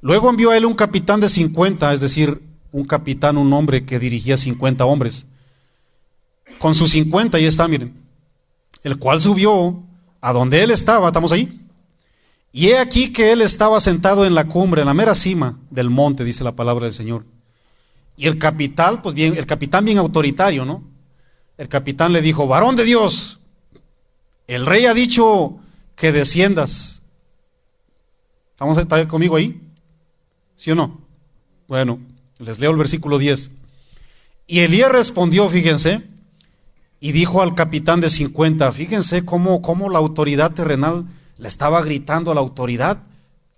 luego envió a él un capitán de 50, es decir, un capitán, un hombre que dirigía 50 hombres. Con sus 50, ahí está, miren, el cual subió a donde él estaba, ¿estamos ahí? Y he aquí que él estaba sentado en la cumbre, en la mera cima del monte, dice la palabra del Señor. Y el capitán, pues bien, el capitán bien autoritario, ¿no? El capitán le dijo, varón de Dios, el rey ha dicho que desciendas. ¿Está conmigo ahí? ¿Sí o no? Bueno, les leo el versículo 10. Y Elías respondió, fíjense, y dijo al capitán de 50, fíjense cómo la autoridad terrenal le estaba gritando a la autoridad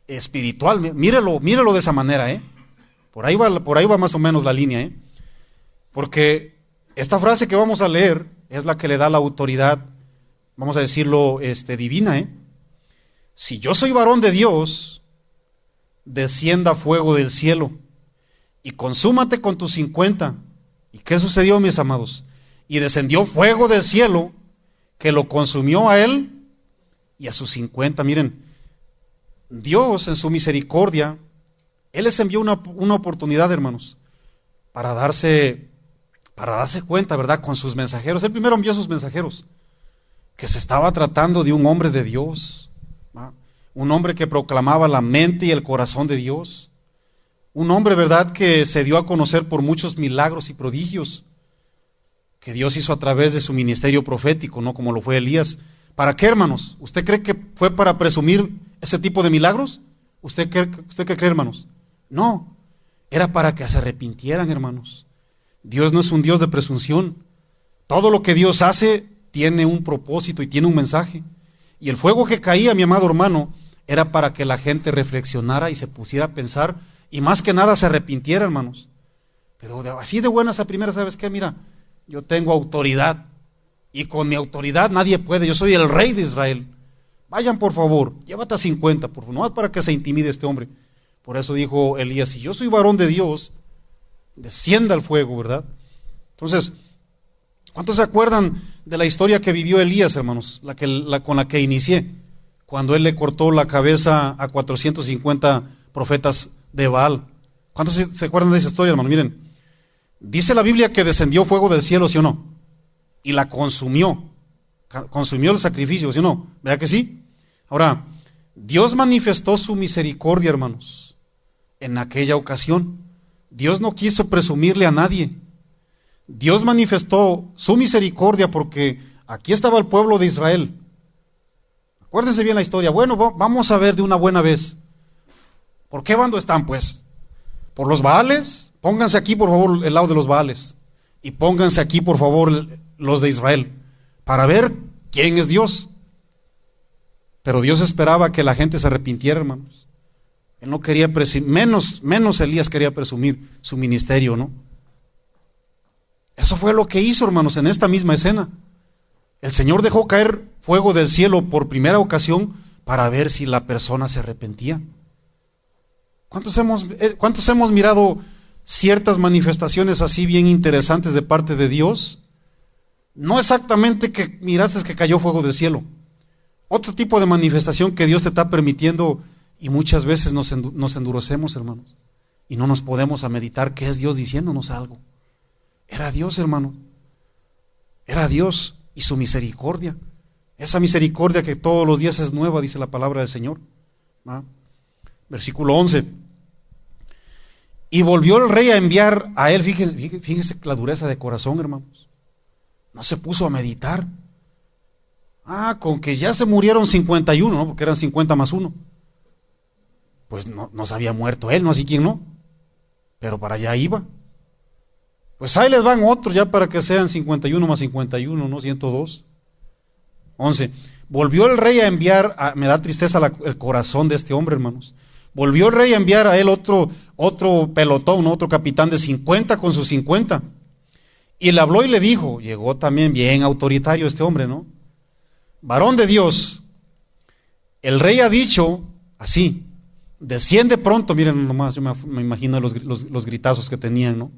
espiritual. Mírelo de esa manera, Por ahí va más o menos la línea, Porque esta frase que vamos a leer es la que le da la autoridad, vamos a decirlo, divina, Si yo soy varón de Dios, descienda fuego del cielo y consúmate con tus 50. ¿Y qué sucedió, mis amados? Y descendió fuego del cielo que lo consumió a él y a sus 50. Miren, Dios en su misericordia, Él les envió una oportunidad, hermanos, para darse cuenta, ¿verdad? Con sus mensajeros. Él primero envió a sus mensajeros, que se estaba tratando de un hombre de Dios, ¿va? Un hombre que proclamaba la mente y el corazón de Dios, un hombre, ¿verdad?, que se dio a conocer por muchos milagros y prodigios que Dios hizo a través de su ministerio profético, ¿no? Como lo fue Elías. ¿Para qué, hermanos? ¿Usted cree que fue para presumir ese tipo de milagros? ¿Usted qué cree, hermanos? No, era para que se arrepintieran, hermanos. Dios no es un Dios de presunción. Todo lo que Dios hace tiene un propósito y tiene un mensaje. Y el fuego que caía, mi amado hermano, era para que la gente reflexionara y se pusiera a pensar y más que nada se arrepintiera, hermanos. Pero así de buenas a primeras, ¿sabes qué? Mira, yo tengo autoridad y con mi autoridad nadie puede. Yo soy el rey de Israel. Vayan, por favor, llévate a 50, por favor, no para que se intimide este hombre. Por eso dijo Elías, si yo soy varón de Dios, descienda el fuego, ¿verdad? Entonces, ¿cuántos se acuerdan de la historia que vivió Elías, hermanos? Con la que inicié, cuando él le cortó la cabeza a 450 profetas de Baal. ¿Cuántos se acuerdan de esa historia, hermano? Miren, dice la Biblia que descendió fuego del cielo, ¿sí o no? Y la consumió el sacrificio, ¿sí o no? ¿Verdad que sí? Ahora, Dios manifestó su misericordia, hermanos, en aquella ocasión. Dios no quiso presumirle a nadie. Dios manifestó su misericordia porque aquí estaba el pueblo de Israel. Acuérdense bien la historia. Bueno, vamos a ver de una buena vez. ¿Por qué bando están, pues? ¿Por los Baales? Pónganse aquí, por favor, el lado de los Baales. Y pónganse aquí, por favor, los de Israel, para ver quién es Dios. Pero Dios esperaba que la gente se arrepintiera, hermanos. Él no quería menos Elías quería presumir su ministerio, ¿no? Eso fue lo que hizo, hermanos, en esta misma escena. El Señor dejó caer fuego del cielo por primera ocasión para ver si la persona se arrepentía. ¿Cuántos hemos mirado ciertas manifestaciones así bien interesantes de parte de Dios? No exactamente que miraste que cayó fuego del cielo. Otro tipo de manifestación que Dios te está permitiendo y muchas veces nos endurecemos, hermanos, y no nos podemos a meditar qué es Dios diciéndonos algo. Era Dios, hermano. Era Dios y su misericordia. Esa misericordia que todos los días es nueva, dice la palabra del Señor. ¿Ah? Versículo 11. Y volvió el rey a enviar a él, fíjese la dureza de corazón, hermanos. No se puso a meditar. Con que ya se murieron 51, ¿no? Porque eran 50 más 1. Pues no se había muerto él, no así quién no. Pero para allá iba. Pues ahí les van otros ya para que sean 51 más 51, ¿no? 102. 11. Volvió el rey a enviar, me da tristeza el corazón de este hombre, hermanos. Volvió el rey a enviar a él otro pelotón, ¿no? Otro capitán de 50 con sus 50. Y le habló y le dijo, llegó también bien autoritario este hombre, ¿no? Varón de Dios, el rey ha dicho así, desciende pronto. Miren nomás, yo me imagino los gritazos que tenían, ¿no?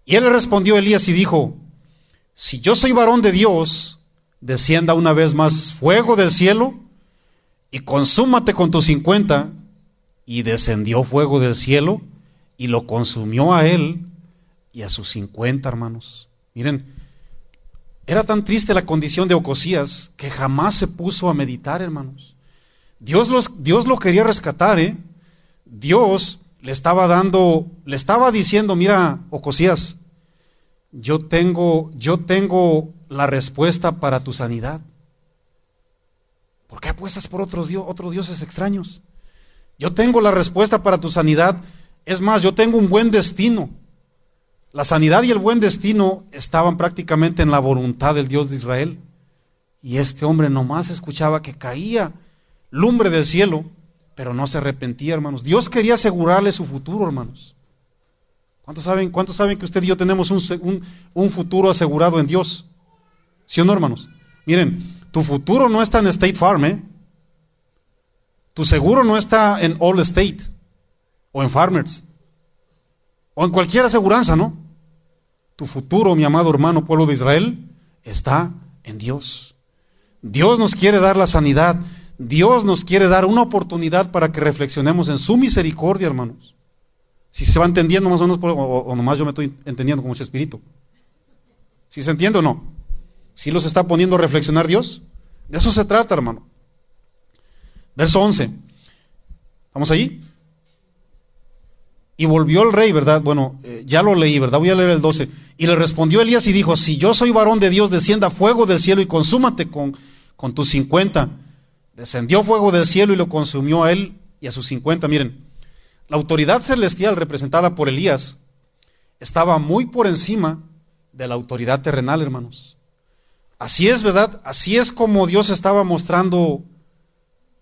Y él le respondió a Elías y dijo, si yo soy varón de Dios, descienda una vez más fuego del cielo y consúmate con tus 50. Y descendió fuego del cielo y lo consumió a él y a sus 50, hermanos. Miren, era tan triste la condición de Ocosías que jamás se puso a meditar, hermanos. Dios lo quería rescatar, Dios le estaba diciendo, mira, Ocosías, yo tengo la respuesta para tu sanidad. ¿Por qué apuestas por otros dioses extraños? Yo tengo la respuesta para tu sanidad. Es más, yo tengo un buen destino. La sanidad y el buen destino estaban prácticamente en la voluntad del Dios de Israel. Y este hombre nomás escuchaba que caía lumbre del cielo, pero no se arrepentía, hermanos. Dios quería asegurarle su futuro, hermanos. ¿Cuántos saben que usted y yo tenemos un futuro asegurado en Dios? ¿Sí o no, hermanos? Miren, tu futuro no está en State Farm, Tu seguro no está en All State, o en Farmers, o en cualquier aseguranza, ¿no? Tu futuro, mi amado hermano pueblo de Israel, está en Dios. Dios nos quiere dar la sanidad. Dios nos quiere dar una oportunidad para que reflexionemos en su misericordia, hermanos. Si se va entendiendo más o menos, o nomás yo me estoy entendiendo como Chespirito. ¿Sí se entiende o no? ¿Sí los está poniendo a reflexionar Dios? De eso se trata, hermano. Verso 11. ¿Vamos allí? Y volvió el rey, ¿verdad? Bueno, ya lo leí, ¿verdad? Voy a leer el 12. Y le respondió Elías y dijo, si yo soy varón de Dios, descienda fuego del cielo y consúmate con tus 50. Descendió fuego del cielo y lo consumió a él y a sus 50. Miren, la autoridad celestial representada por Elías estaba muy por encima de la autoridad terrenal, hermanos. Así es, ¿verdad? Así es como Dios estaba mostrando.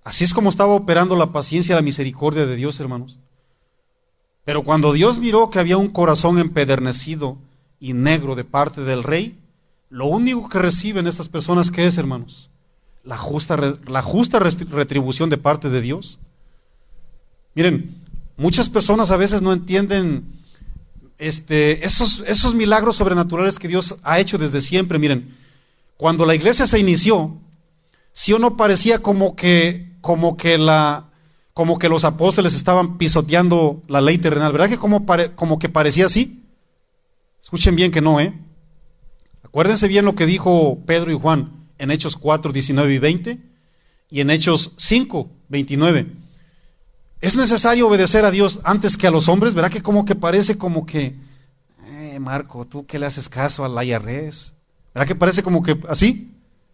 Así es como estaba operando la paciencia y la misericordia de Dios, hermanos. Pero cuando Dios miró que había un corazón empedernecido y negro de parte del rey, lo único que reciben estas personas, ¿qué es, hermanos? La justa retribución de parte de Dios. Miren, muchas personas a veces no entienden esos milagros sobrenaturales que Dios ha hecho desde siempre. Miren, cuando la iglesia se inició, sí o no parecía como que los apóstoles estaban pisoteando la ley terrenal, ¿verdad que como que parecía así? Escuchen bien que no, Acuérdense bien lo que dijo Pedro y Juan en Hechos 4, 19 y 20 y en Hechos 5, 29. Es necesario obedecer a Dios antes que a los hombres, ¿verdad que como que parece como que, Marco, tú que le haces caso al IRS, ¿verdad que parece como que así?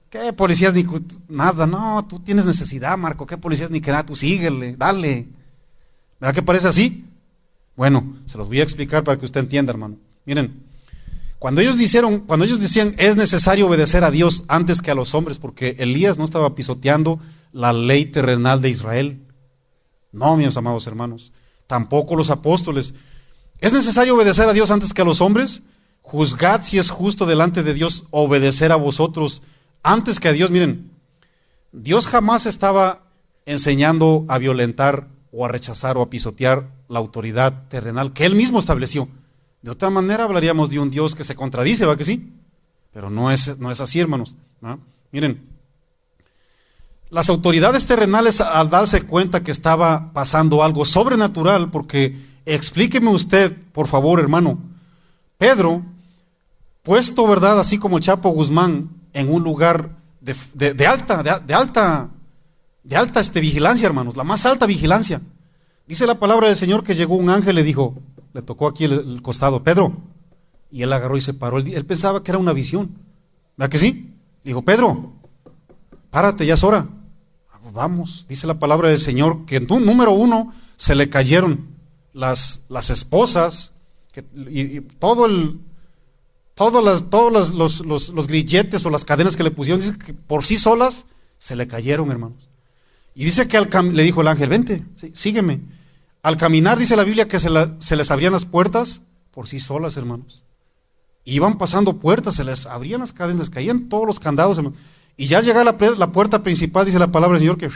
¿Qué policías ni nada? No, tú tienes necesidad, Marco. ¿Qué policías ni que nada? Tú síguele, dale. ¿Verdad que parece así? Bueno, se los voy a explicar para que usted entienda, hermano. Miren, cuando ellos decían es necesario obedecer a Dios antes que a los hombres, porque Elías no estaba pisoteando la ley terrenal de Israel. No, mis amados hermanos, tampoco los apóstoles. ¿Es necesario obedecer a Dios antes que a los hombres? Juzgad si es justo delante de Dios obedecer a vosotros antes que a Dios. Miren, Dios jamás estaba enseñando a violentar o a rechazar o a pisotear la autoridad terrenal que Él mismo estableció. De otra manera hablaríamos de un Dios que se contradice, ¿va que sí? Pero no es así, hermanos, ¿no? Miren, las autoridades terrenales, al darse cuenta que estaba pasando algo sobrenatural, porque explíqueme usted, por favor, hermano, Pedro, puesto, ¿verdad?, así como Chapo Guzmán, en un lugar de alta vigilancia, hermanos, la más alta vigilancia. Dice la palabra del Señor que llegó un ángel, le tocó aquí el costado, Pedro, y él agarró y se paró. Él pensaba que era una visión, ¿verdad que sí? Le dijo, Pedro, párate, ya es hora. Vamos, dice la palabra del Señor que número uno se le cayeron las esposas y todos los grilletes o las cadenas que le pusieron, dice que por sí solas se le cayeron, hermanos. Y dice que le dijo el ángel, vente, sígueme. Al caminar dice la Biblia que se les abrían las puertas por sí solas, hermanos. Iban pasando puertas, se les abrían las cadenas, les caían todos los candados, hermanos. Y ya llega la puerta principal, dice la palabra del Señor, que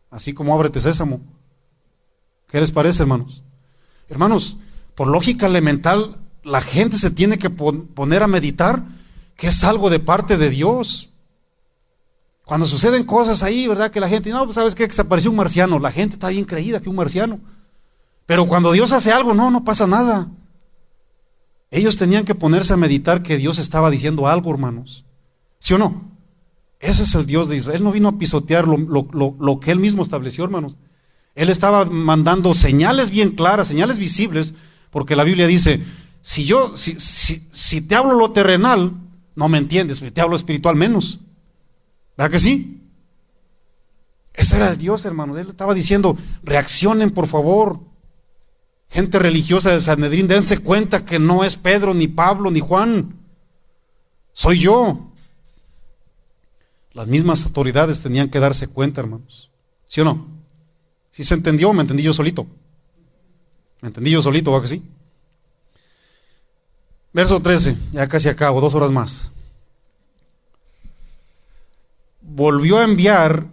así como ábrete sésamo. ¿Qué les parece, hermanos? Hermanos, por lógica elemental, la gente se tiene que poner a meditar que es algo de parte de Dios. Cuando suceden cosas ahí, ¿verdad? Que la gente, no, pues ¿sabes qué? Que se apareció un marciano. La gente está bien creída que un marciano. Pero cuando Dios hace algo, no pasa nada. Ellos tenían que ponerse a meditar que Dios estaba diciendo algo, hermanos. ¿Sí o no? Ese es el Dios de Israel. Él no vino a pisotear lo que Él mismo estableció, hermanos. Él estaba mandando señales bien claras, señales visibles, porque la Biblia dice, si te hablo lo terrenal, no me entiendes, si te hablo espiritual menos. ¿Verdad que sí? Ese era el Dios, hermanos. Él estaba diciendo, reaccionen por favor. Gente religiosa de Sanedrín, dense cuenta que no es Pedro, ni Pablo, ni Juan. Soy yo. Las mismas autoridades tenían que darse cuenta, hermanos. ¿Sí o no? ¿Sí se entendió o me entendí yo solito? ¿Me entendí yo solito, ¿verdad que sí? Verso 13, ya casi acabo, 2 horas más. Volvió a enviar,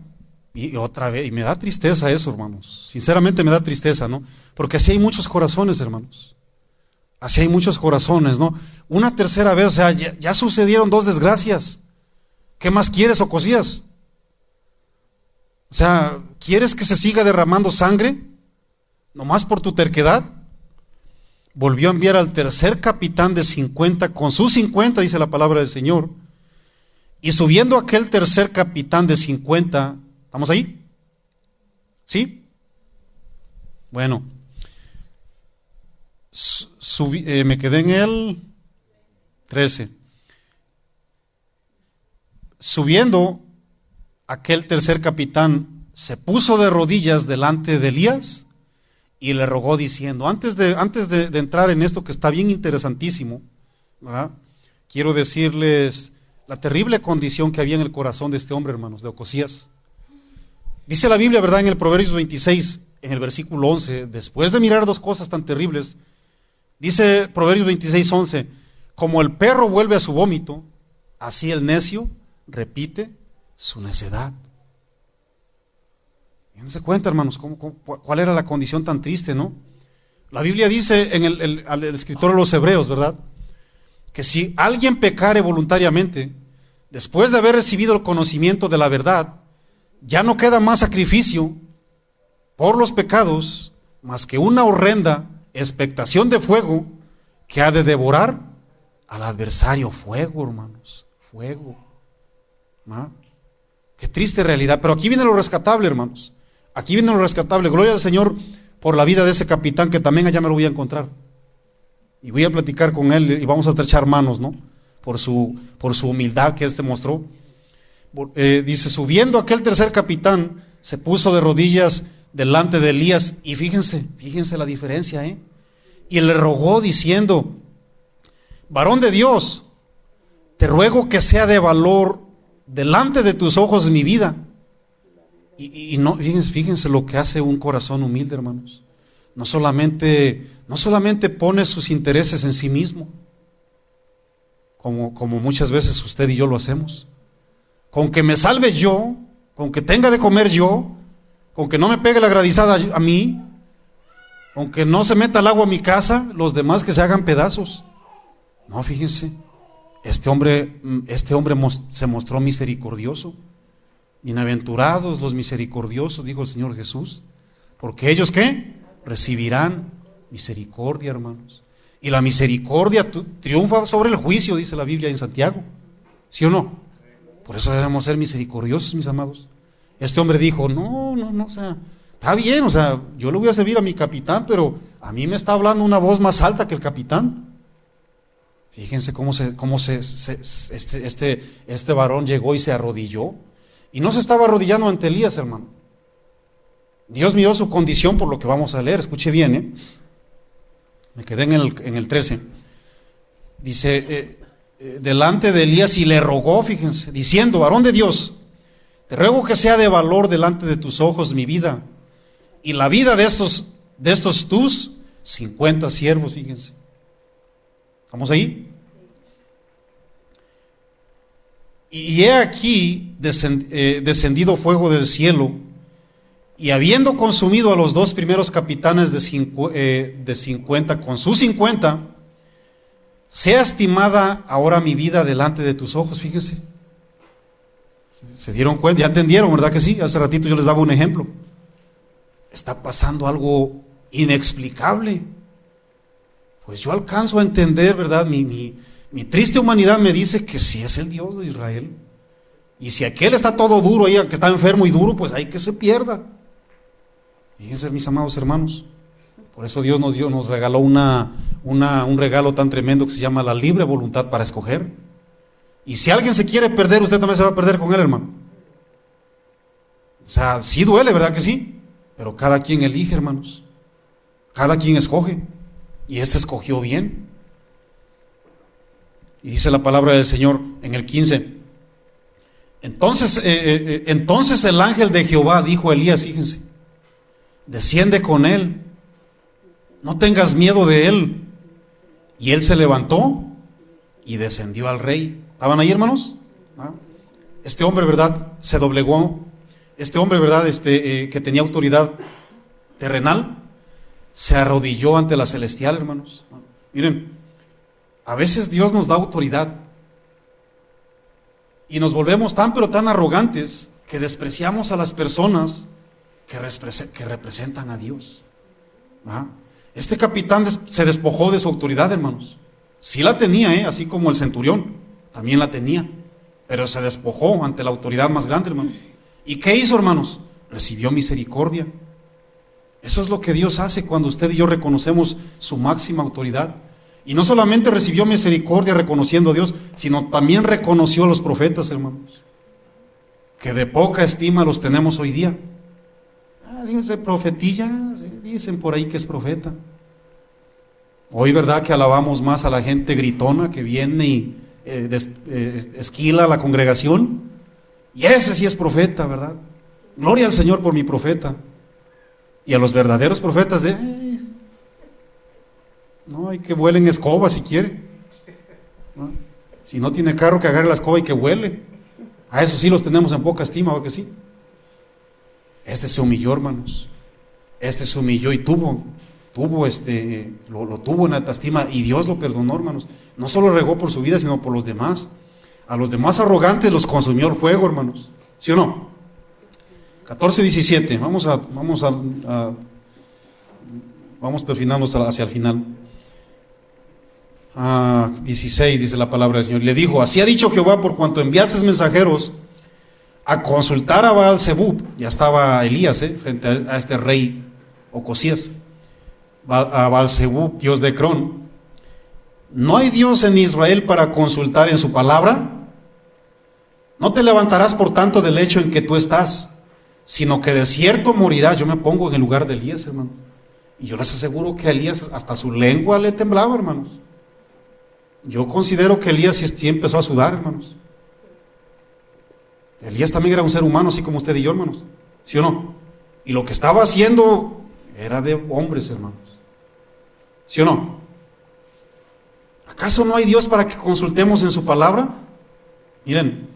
y otra vez, y me da tristeza eso, hermanos. Sinceramente me da tristeza, ¿no? Porque así hay muchos corazones, hermanos. Así hay muchos corazones, ¿no? Una tercera vez, o sea, ya sucedieron 2 desgracias. ¿Qué más quieres, Ocosías? O sea, ¿quieres que se siga derramando sangre? ¿Nomás por tu terquedad? Volvió a enviar al tercer capitán de 50, con sus 50, dice la palabra del Señor. Y subiendo aquel tercer capitán de 50, ¿estamos ahí? ¿Sí? Bueno, me quedé en el 13. Subiendo, aquel tercer capitán se puso de rodillas delante de Elías y le rogó diciendo, antes de entrar en esto que está bien interesantísimo, ¿verdad? Quiero decirles la terrible condición que había en el corazón de este hombre, hermanos, de Ocosías. Dice la Biblia, ¿verdad? En el Proverbios 26, en el versículo 11, después de mirar 2 cosas tan terribles, dice Proverbios 26, 11, como el perro vuelve a su vómito, así el necio repite su necedad. Dense cuenta, hermanos, cuál era la condición tan triste, ¿no? La Biblia dice al escritor de los Hebreos, ¿verdad? Que si alguien pecare voluntariamente, después de haber recibido el conocimiento de la verdad, ya no queda más sacrificio por los pecados, más que una horrenda expectación de fuego que ha de devorar al adversario. Fuego, hermanos, fuego. ¿Ah? Qué triste realidad, pero aquí viene lo rescatable, hermanos. Aquí viene lo rescatable. Gloria al Señor por la vida de ese capitán, que también allá me lo voy a encontrar. Y voy a platicar con él y vamos a estrechar manos, ¿no? Por su humildad que mostró. Dice, subiendo aquel tercer capitán, se puso de rodillas delante de Elías, y fíjense la diferencia, y le rogó diciendo, varón de Dios, te ruego que sea de valor delante de tus ojos mi vida. Y no, fíjense lo que hace un corazón humilde, hermanos. No solamente pone sus intereses en sí mismo, como muchas veces usted y yo lo hacemos. Con que me salve yo, con que tenga de comer yo, con que no me pegue la gradizada a mí, con que no se meta el agua a mi casa, los demás que se hagan pedazos. No, fíjense, este hombre se mostró misericordioso. Bienaventurados los misericordiosos, dijo el Señor Jesús, porque ellos, ¿qué? Recibirán misericordia, hermanos. Y la misericordia triunfa sobre el juicio, dice la Biblia en Santiago. ¿Sí o no? Por eso debemos ser misericordiosos, mis amados. Este hombre dijo, no, o sea, está bien, o sea, yo le voy a servir a mi capitán, pero a mí me está hablando una voz más alta que el capitán. Fíjense cómo este varón llegó y se arrodilló. Y no se estaba arrodillando ante Elías, hermano. Dios miró su condición por lo que vamos a leer. Escuche bien, me quedé en el 13. Dice, delante de Elías, y le rogó, fíjense, diciendo, varón de Dios, te ruego que sea de valor delante de tus ojos mi vida y la vida de estos tus 50 siervos, fíjense. ¿Estamos ahí? Y he aquí descendido fuego del cielo, y habiendo consumido a los 2 primeros capitanes de 50 con sus 50, sea estimada ahora mi vida delante de tus ojos. Fíjese, se dieron cuenta, ya entendieron, ¿verdad que sí? Hace ratito yo les daba un ejemplo. Está pasando algo inexplicable. Pues yo alcanzo a entender, ¿verdad? Mi triste humanidad me dice que sí es el Dios de Israel. Y si aquel está todo duro ahí, que está enfermo y duro, pues hay que se pierda. Fíjense, mis amados hermanos, por eso Dios nos regaló un regalo tan tremendo que se llama la libre voluntad para escoger. Y si alguien se quiere perder, usted también se va a perder con él, hermano. O sea, sí duele, ¿verdad que sí? Pero cada quien elige, hermanos. Cada quien escoge. Y este escogió bien. Y dice la palabra del Señor en el 15. Entonces el ángel de Jehová dijo a Elías, fíjense, desciende con él, no tengas miedo de él. Y él se levantó y descendió al rey. ¿Estaban ahí, hermanos? Este hombre, ¿verdad?, se doblegó. Este hombre, ¿verdad?, que tenía autoridad terrenal, se arrodilló ante la celestial, hermanos. Miren, a veces Dios nos da autoridad y nos volvemos tan pero tan arrogantes que despreciamos a las personas que representan a Dios. Este capitán se despojó de su autoridad, hermanos. Sí la tenía, así como el centurión, también la tenía, pero se despojó ante la autoridad más grande, hermanos. ¿Y qué hizo, hermanos? Recibió misericordia. Eso es lo que Dios hace cuando usted y yo reconocemos su máxima autoridad. Y no solamente recibió misericordia reconociendo a Dios, sino también reconoció a los profetas, hermanos, que de poca estima los tenemos hoy día. Díganse profetilla, dicen por ahí que es profeta. Hoy, ¿verdad?, que alabamos más a la gente gritona que viene y esquila a la congregación. Y ese sí es profeta, ¿verdad? Gloria al Señor por mi profeta. Y a los verdaderos profetas no, hay que vuelen escoba si quiere, ¿no? Si no tiene carro, que agarre la escoba y que huele. A eso sí los tenemos en poca estima, ¿o que sí? Este se humilló, hermanos. Este se humilló y lo tuvo en alta estima, y Dios lo perdonó, hermanos. No solo regó por su vida, sino por los demás. A los demás arrogantes los consumió el fuego, hermanos. ¿Sí o no? 14:17. Vamos perfinándonos hacia el final. 16 dice la palabra del Señor. Le dijo: así ha dicho Jehová, por cuanto enviaste mensajeros a consultar a Baal-Zebub. Ya estaba Elías frente a este rey Ocosías, a Baal-Zebub, dios de Ecrón. ¿No hay Dios en Israel para consultar en su palabra? No te levantarás por tanto del hecho en que tú estás, sino que de cierto morirás. Yo me pongo en el lugar de Elías, hermano, y yo les aseguro que a Elías hasta su lengua le temblaba, hermanos. Yo considero que Elías sí empezó a sudar, hermanos. Elías también era un ser humano, así como usted y yo, hermanos. ¿Sí o no? Y lo que estaba haciendo era de hombres, hermanos. ¿Sí o no? ¿Acaso no hay Dios para que consultemos en su palabra? Miren,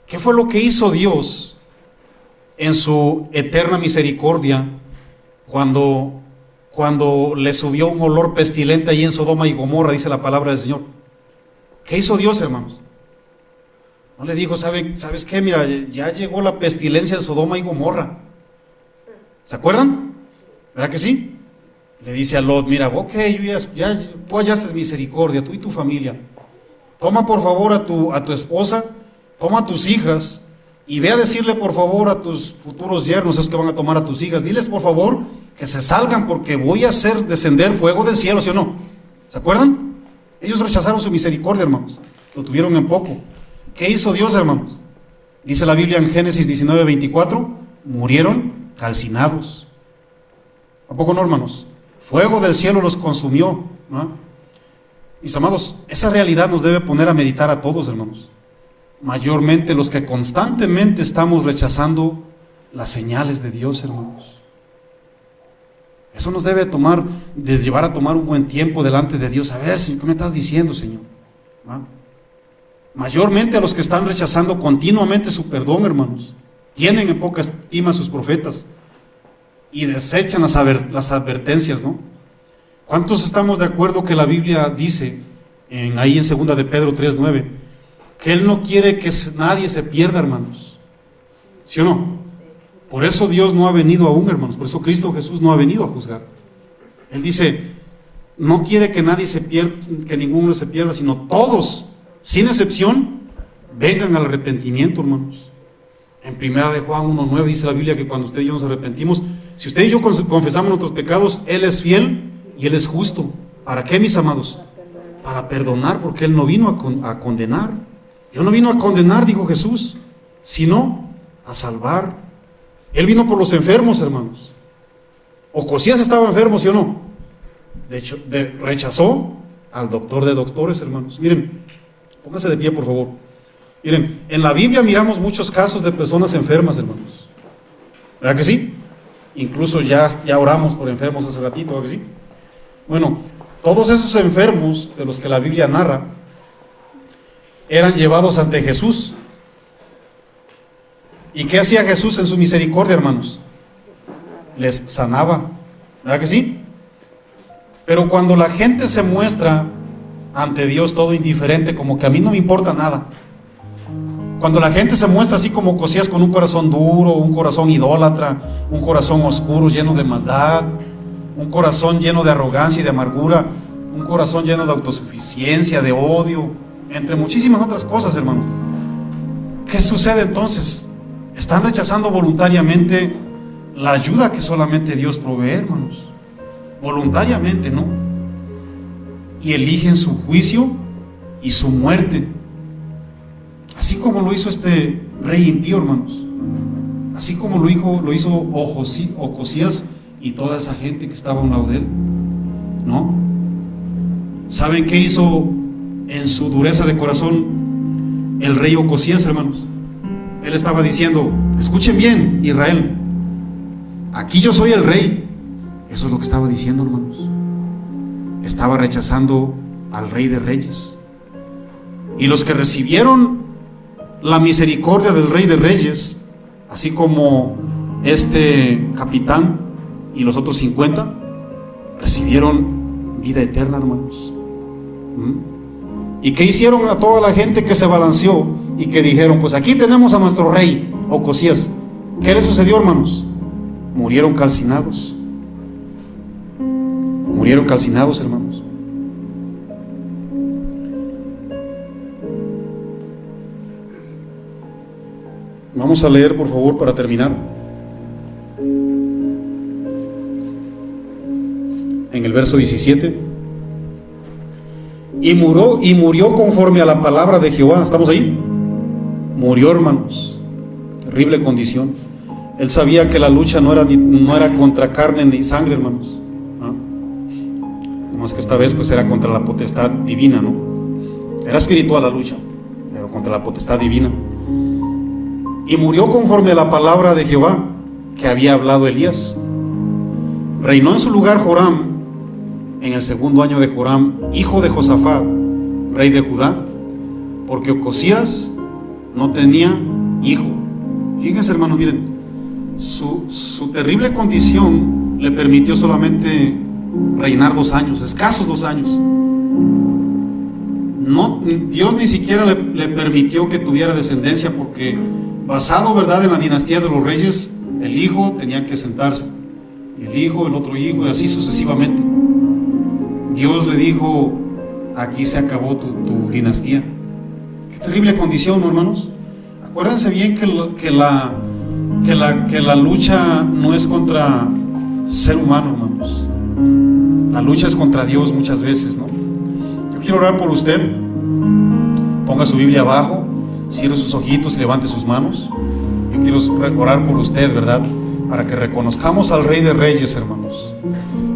¿qué fue lo que hizo Dios en su eterna misericordia cuando le subió un olor pestilente allí en Sodoma y Gomorra, dice la palabra del Señor? ¿Qué hizo Dios, hermanos? No le dijo: ¿sabes qué? Mira, ya llegó la pestilencia de Sodoma y Gomorra. ¿Se acuerdan? ¿Verdad que sí? Le dice a Lot: mira, ok, tú hallaste misericordia, tú y tu familia. Toma por favor a tu esposa, toma a tus hijas y ve a decirle por favor a tus futuros yernos, es que van a tomar a tus hijas, diles por favor que se salgan, porque voy a hacer descender fuego del cielo, ¿sí o no? ¿Se acuerdan? Ellos rechazaron su misericordia, hermanos, lo tuvieron en poco. ¿Qué hizo Dios, hermanos? Dice la Biblia en Génesis 19:24, murieron calcinados. ¿A poco no, hermanos? Fuego del cielo los consumió, ¿no? Mis amados, esa realidad nos debe poner a meditar a todos, hermanos. Mayormente los que constantemente estamos rechazando las señales de Dios, hermanos. Eso nos debe llevar a tomar un buen tiempo delante de Dios. A ver, ¿qué me estás diciendo, Señor? ¿Ah? Mayormente a los que están rechazando continuamente su perdón, hermanos. Tienen en poca estima a sus profetas y desechan las advertencias, ¿no? ¿Cuántos estamos de acuerdo que la Biblia dice ahí en 2 de Pedro 3:9, que Él no quiere que nadie se pierda, hermanos. ¿Sí o no? Por eso Dios no ha venido aún, hermanos. Por eso Cristo Jesús no ha venido a juzgar. Él dice, no quiere que nadie se pierda, que ninguno se pierda, sino todos, sin excepción, vengan al arrepentimiento, hermanos. En 1 de Juan 1:9 dice la Biblia que cuando usted y yo nos arrepentimos, si usted y yo confesamos nuestros pecados, Él es fiel y Él es justo. ¿Para qué, mis amados? Para perdonar, porque Él no vino a condenar. Yo no vino a condenar, dijo Jesús, sino a salvar. Él vino por los enfermos, hermanos. Ocosías estaba enfermo, ¿sí o no? De hecho, rechazó al doctor de doctores, hermanos. Miren, pónganse de pie, por favor. Miren, en la Biblia miramos muchos casos de personas enfermas, hermanos. ¿Verdad que sí? Incluso ya oramos por enfermos hace ratito, ¿verdad que sí? Bueno, todos esos enfermos de los que la Biblia narra eran llevados ante Jesús. ¿Y qué hacía Jesús en su misericordia, hermanos? Les sanaba, ¿verdad que sí? Pero cuando la gente se muestra ante Dios todo indiferente, como que a mí no me importa nada, cuando la gente se muestra así como Ocosías, con un corazón duro, un corazón idólatra, un corazón oscuro, lleno de maldad, un corazón lleno de arrogancia y de amargura, un corazón lleno de autosuficiencia, de odio, entre muchísimas otras cosas, hermanos, ¿qué sucede entonces? Están rechazando voluntariamente la ayuda que solamente Dios provee, hermanos. Voluntariamente, ¿no? Y eligen su juicio y su muerte. Así como lo hizo este rey impío, hermanos. Así como lo hizo Ocosías y toda esa gente que estaba a un lado de él. ¿No? ¿Saben qué hizo en su dureza de corazón el rey Ocosías, hermanos? Él estaba diciendo, escuchen bien, Israel, aquí yo soy el rey. Eso es lo que estaba diciendo, hermanos. Estaba rechazando al Rey de Reyes. Y los que recibieron la misericordia del Rey de Reyes, así como este capitán y los otros 50, recibieron vida eterna, hermanos. ¿Y qué hicieron a toda la gente que se balanceó y que dijeron, pues aquí tenemos a nuestro rey, Ocosías? ¿Qué le sucedió, hermanos? Murieron calcinados. Murieron calcinados, hermanos. Vamos a leer, por favor, para terminar. En el verso 17. Y murió conforme a la palabra de Jehová. ¿Estamos ahí? Murió, hermanos. Terrible condición. Él sabía que la lucha no era contra carne ni sangre, hermanos. Más que esta vez pues era contra la potestad divina, ¿no? Era espiritual la lucha, pero contra la potestad divina. Y murió conforme a la palabra de Jehová que había hablado Elías. Reinó en su lugar Joram en el 2.º año de Joram, hijo de Josafat, rey de Judá, porque Ocosías no tenía hijo. Fíjense, hermanos, miren, su terrible condición le permitió solamente reinar 2 años, escasos 2 años. No, Dios ni siquiera le permitió que tuviera descendencia, porque basado, ¿verdad?, en la dinastía de los reyes, el hijo tenía que sentarse, el hijo, el otro hijo, y así sucesivamente. Dios le dijo, aquí se acabó tu dinastía. Qué terrible condición, ¿no, hermanos? Acuérdense bien que la lucha no es contra ser humano, hermanos. La lucha es contra Dios muchas veces, ¿no? Yo quiero orar por usted. Ponga su Biblia abajo, cierre sus ojitos y levante sus manos. Yo quiero orar por usted, ¿verdad? Para que reconozcamos al Rey de Reyes, hermanos.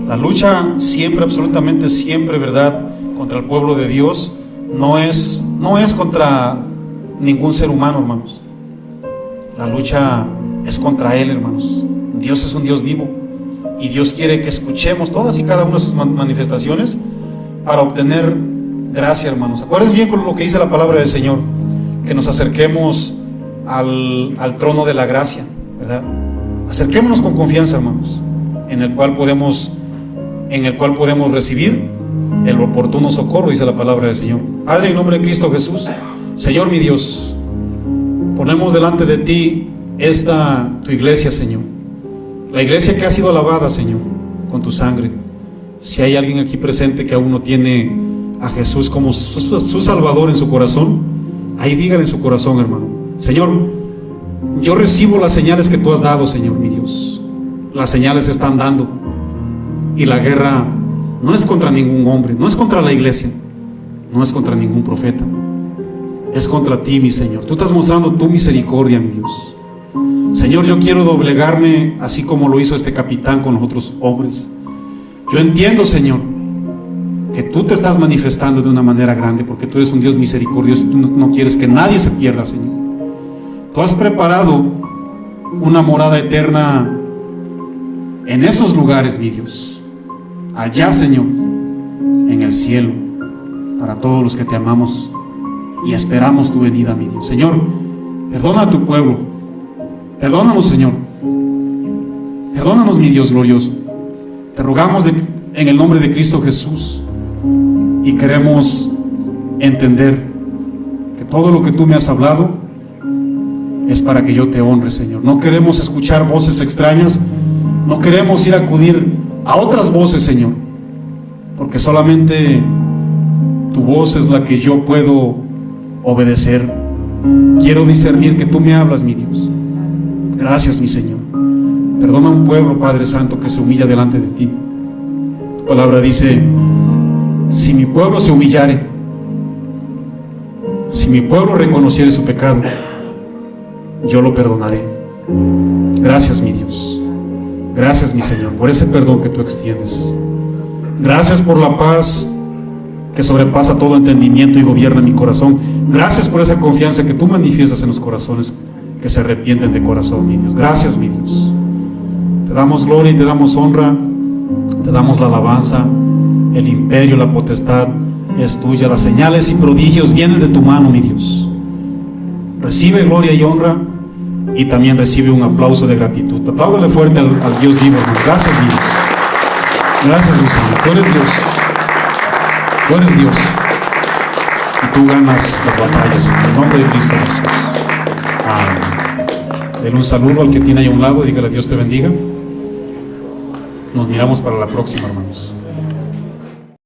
La lucha siempre, absolutamente siempre, ¿verdad?, contra el pueblo de Dios no es contra ningún ser humano, hermanos. La lucha es contra Él, hermanos. Dios es un Dios vivo. Y Dios quiere que escuchemos todas y cada una de sus manifestaciones para obtener gracia, hermanos. Acuérdense bien con lo que dice la palabra del Señor, que nos acerquemos al trono de la gracia, ¿verdad? Acerquémonos con confianza, hermanos, en el cual podemos recibir el oportuno socorro, dice la palabra del Señor. Padre, en nombre de Cristo Jesús, Señor mi Dios, ponemos delante de ti tu iglesia, Señor. La iglesia que ha sido lavada, Señor, con tu sangre. Si hay alguien aquí presente que aún no tiene a Jesús como su Salvador en su corazón, ahí dígale en su corazón, hermano: Señor, yo recibo las señales que tú has dado, Señor mi Dios. Las señales se están dando, y la guerra no es contra ningún hombre, no es contra la iglesia, no es contra ningún profeta, es contra ti, mi Señor. Tú estás mostrando tu misericordia, mi Dios. Señor, yo quiero doblegarme así como lo hizo este capitán con los otros hombres. Yo entiendo, Señor, que tú te estás manifestando de una manera grande, porque tú eres un Dios misericordioso. Tú no quieres que nadie se pierda, Señor. Tú has preparado una morada eterna en esos lugares, mi Dios, allá, Señor, en el cielo, para todos los que te amamos y esperamos tu venida, mi Dios. Señor, perdona a tu pueblo, perdónanos, Señor, perdónanos, mi Dios glorioso. Te rogamos en el nombre de Cristo Jesús, y queremos entender que todo lo que tú me has hablado es para que yo te honre, Señor. No queremos escuchar voces extrañas, no queremos ir a acudir a otras voces, Señor, porque solamente tu voz es la que yo puedo obedecer. Quiero discernir que tú me hablas, mi Dios. Gracias, mi Señor. Perdona a un pueblo, Padre Santo, que se humilla delante de ti. Tu palabra dice: si mi pueblo se humillare, si mi pueblo reconociere su pecado, yo lo perdonaré. Gracias, mi Dios. Gracias, mi Señor, por ese perdón que tú extiendes. Gracias por la paz que sobrepasa todo entendimiento y gobierna mi corazón. Gracias por esa confianza que tú manifiestas en los corazones que se arrepienten de corazón, mi Dios. Gracias, mi Dios. Te damos gloria y te damos honra, te damos la alabanza. El imperio, la potestad es tuya. Las señales y prodigios vienen de tu mano, mi Dios. Recibe gloria y honra, y también recibe un aplauso de gratitud. Apláudale fuerte al Dios vivo, hermano. Gracias, mi Dios. Gracias, mi Señor. Tú eres Dios. Tú eres Dios. Y tú ganas las batallas en el nombre de Cristo Jesús. Amén. Denle un saludo al que tiene ahí a un lado. Dígale: Dios te bendiga. Nos miramos para la próxima, hermanos.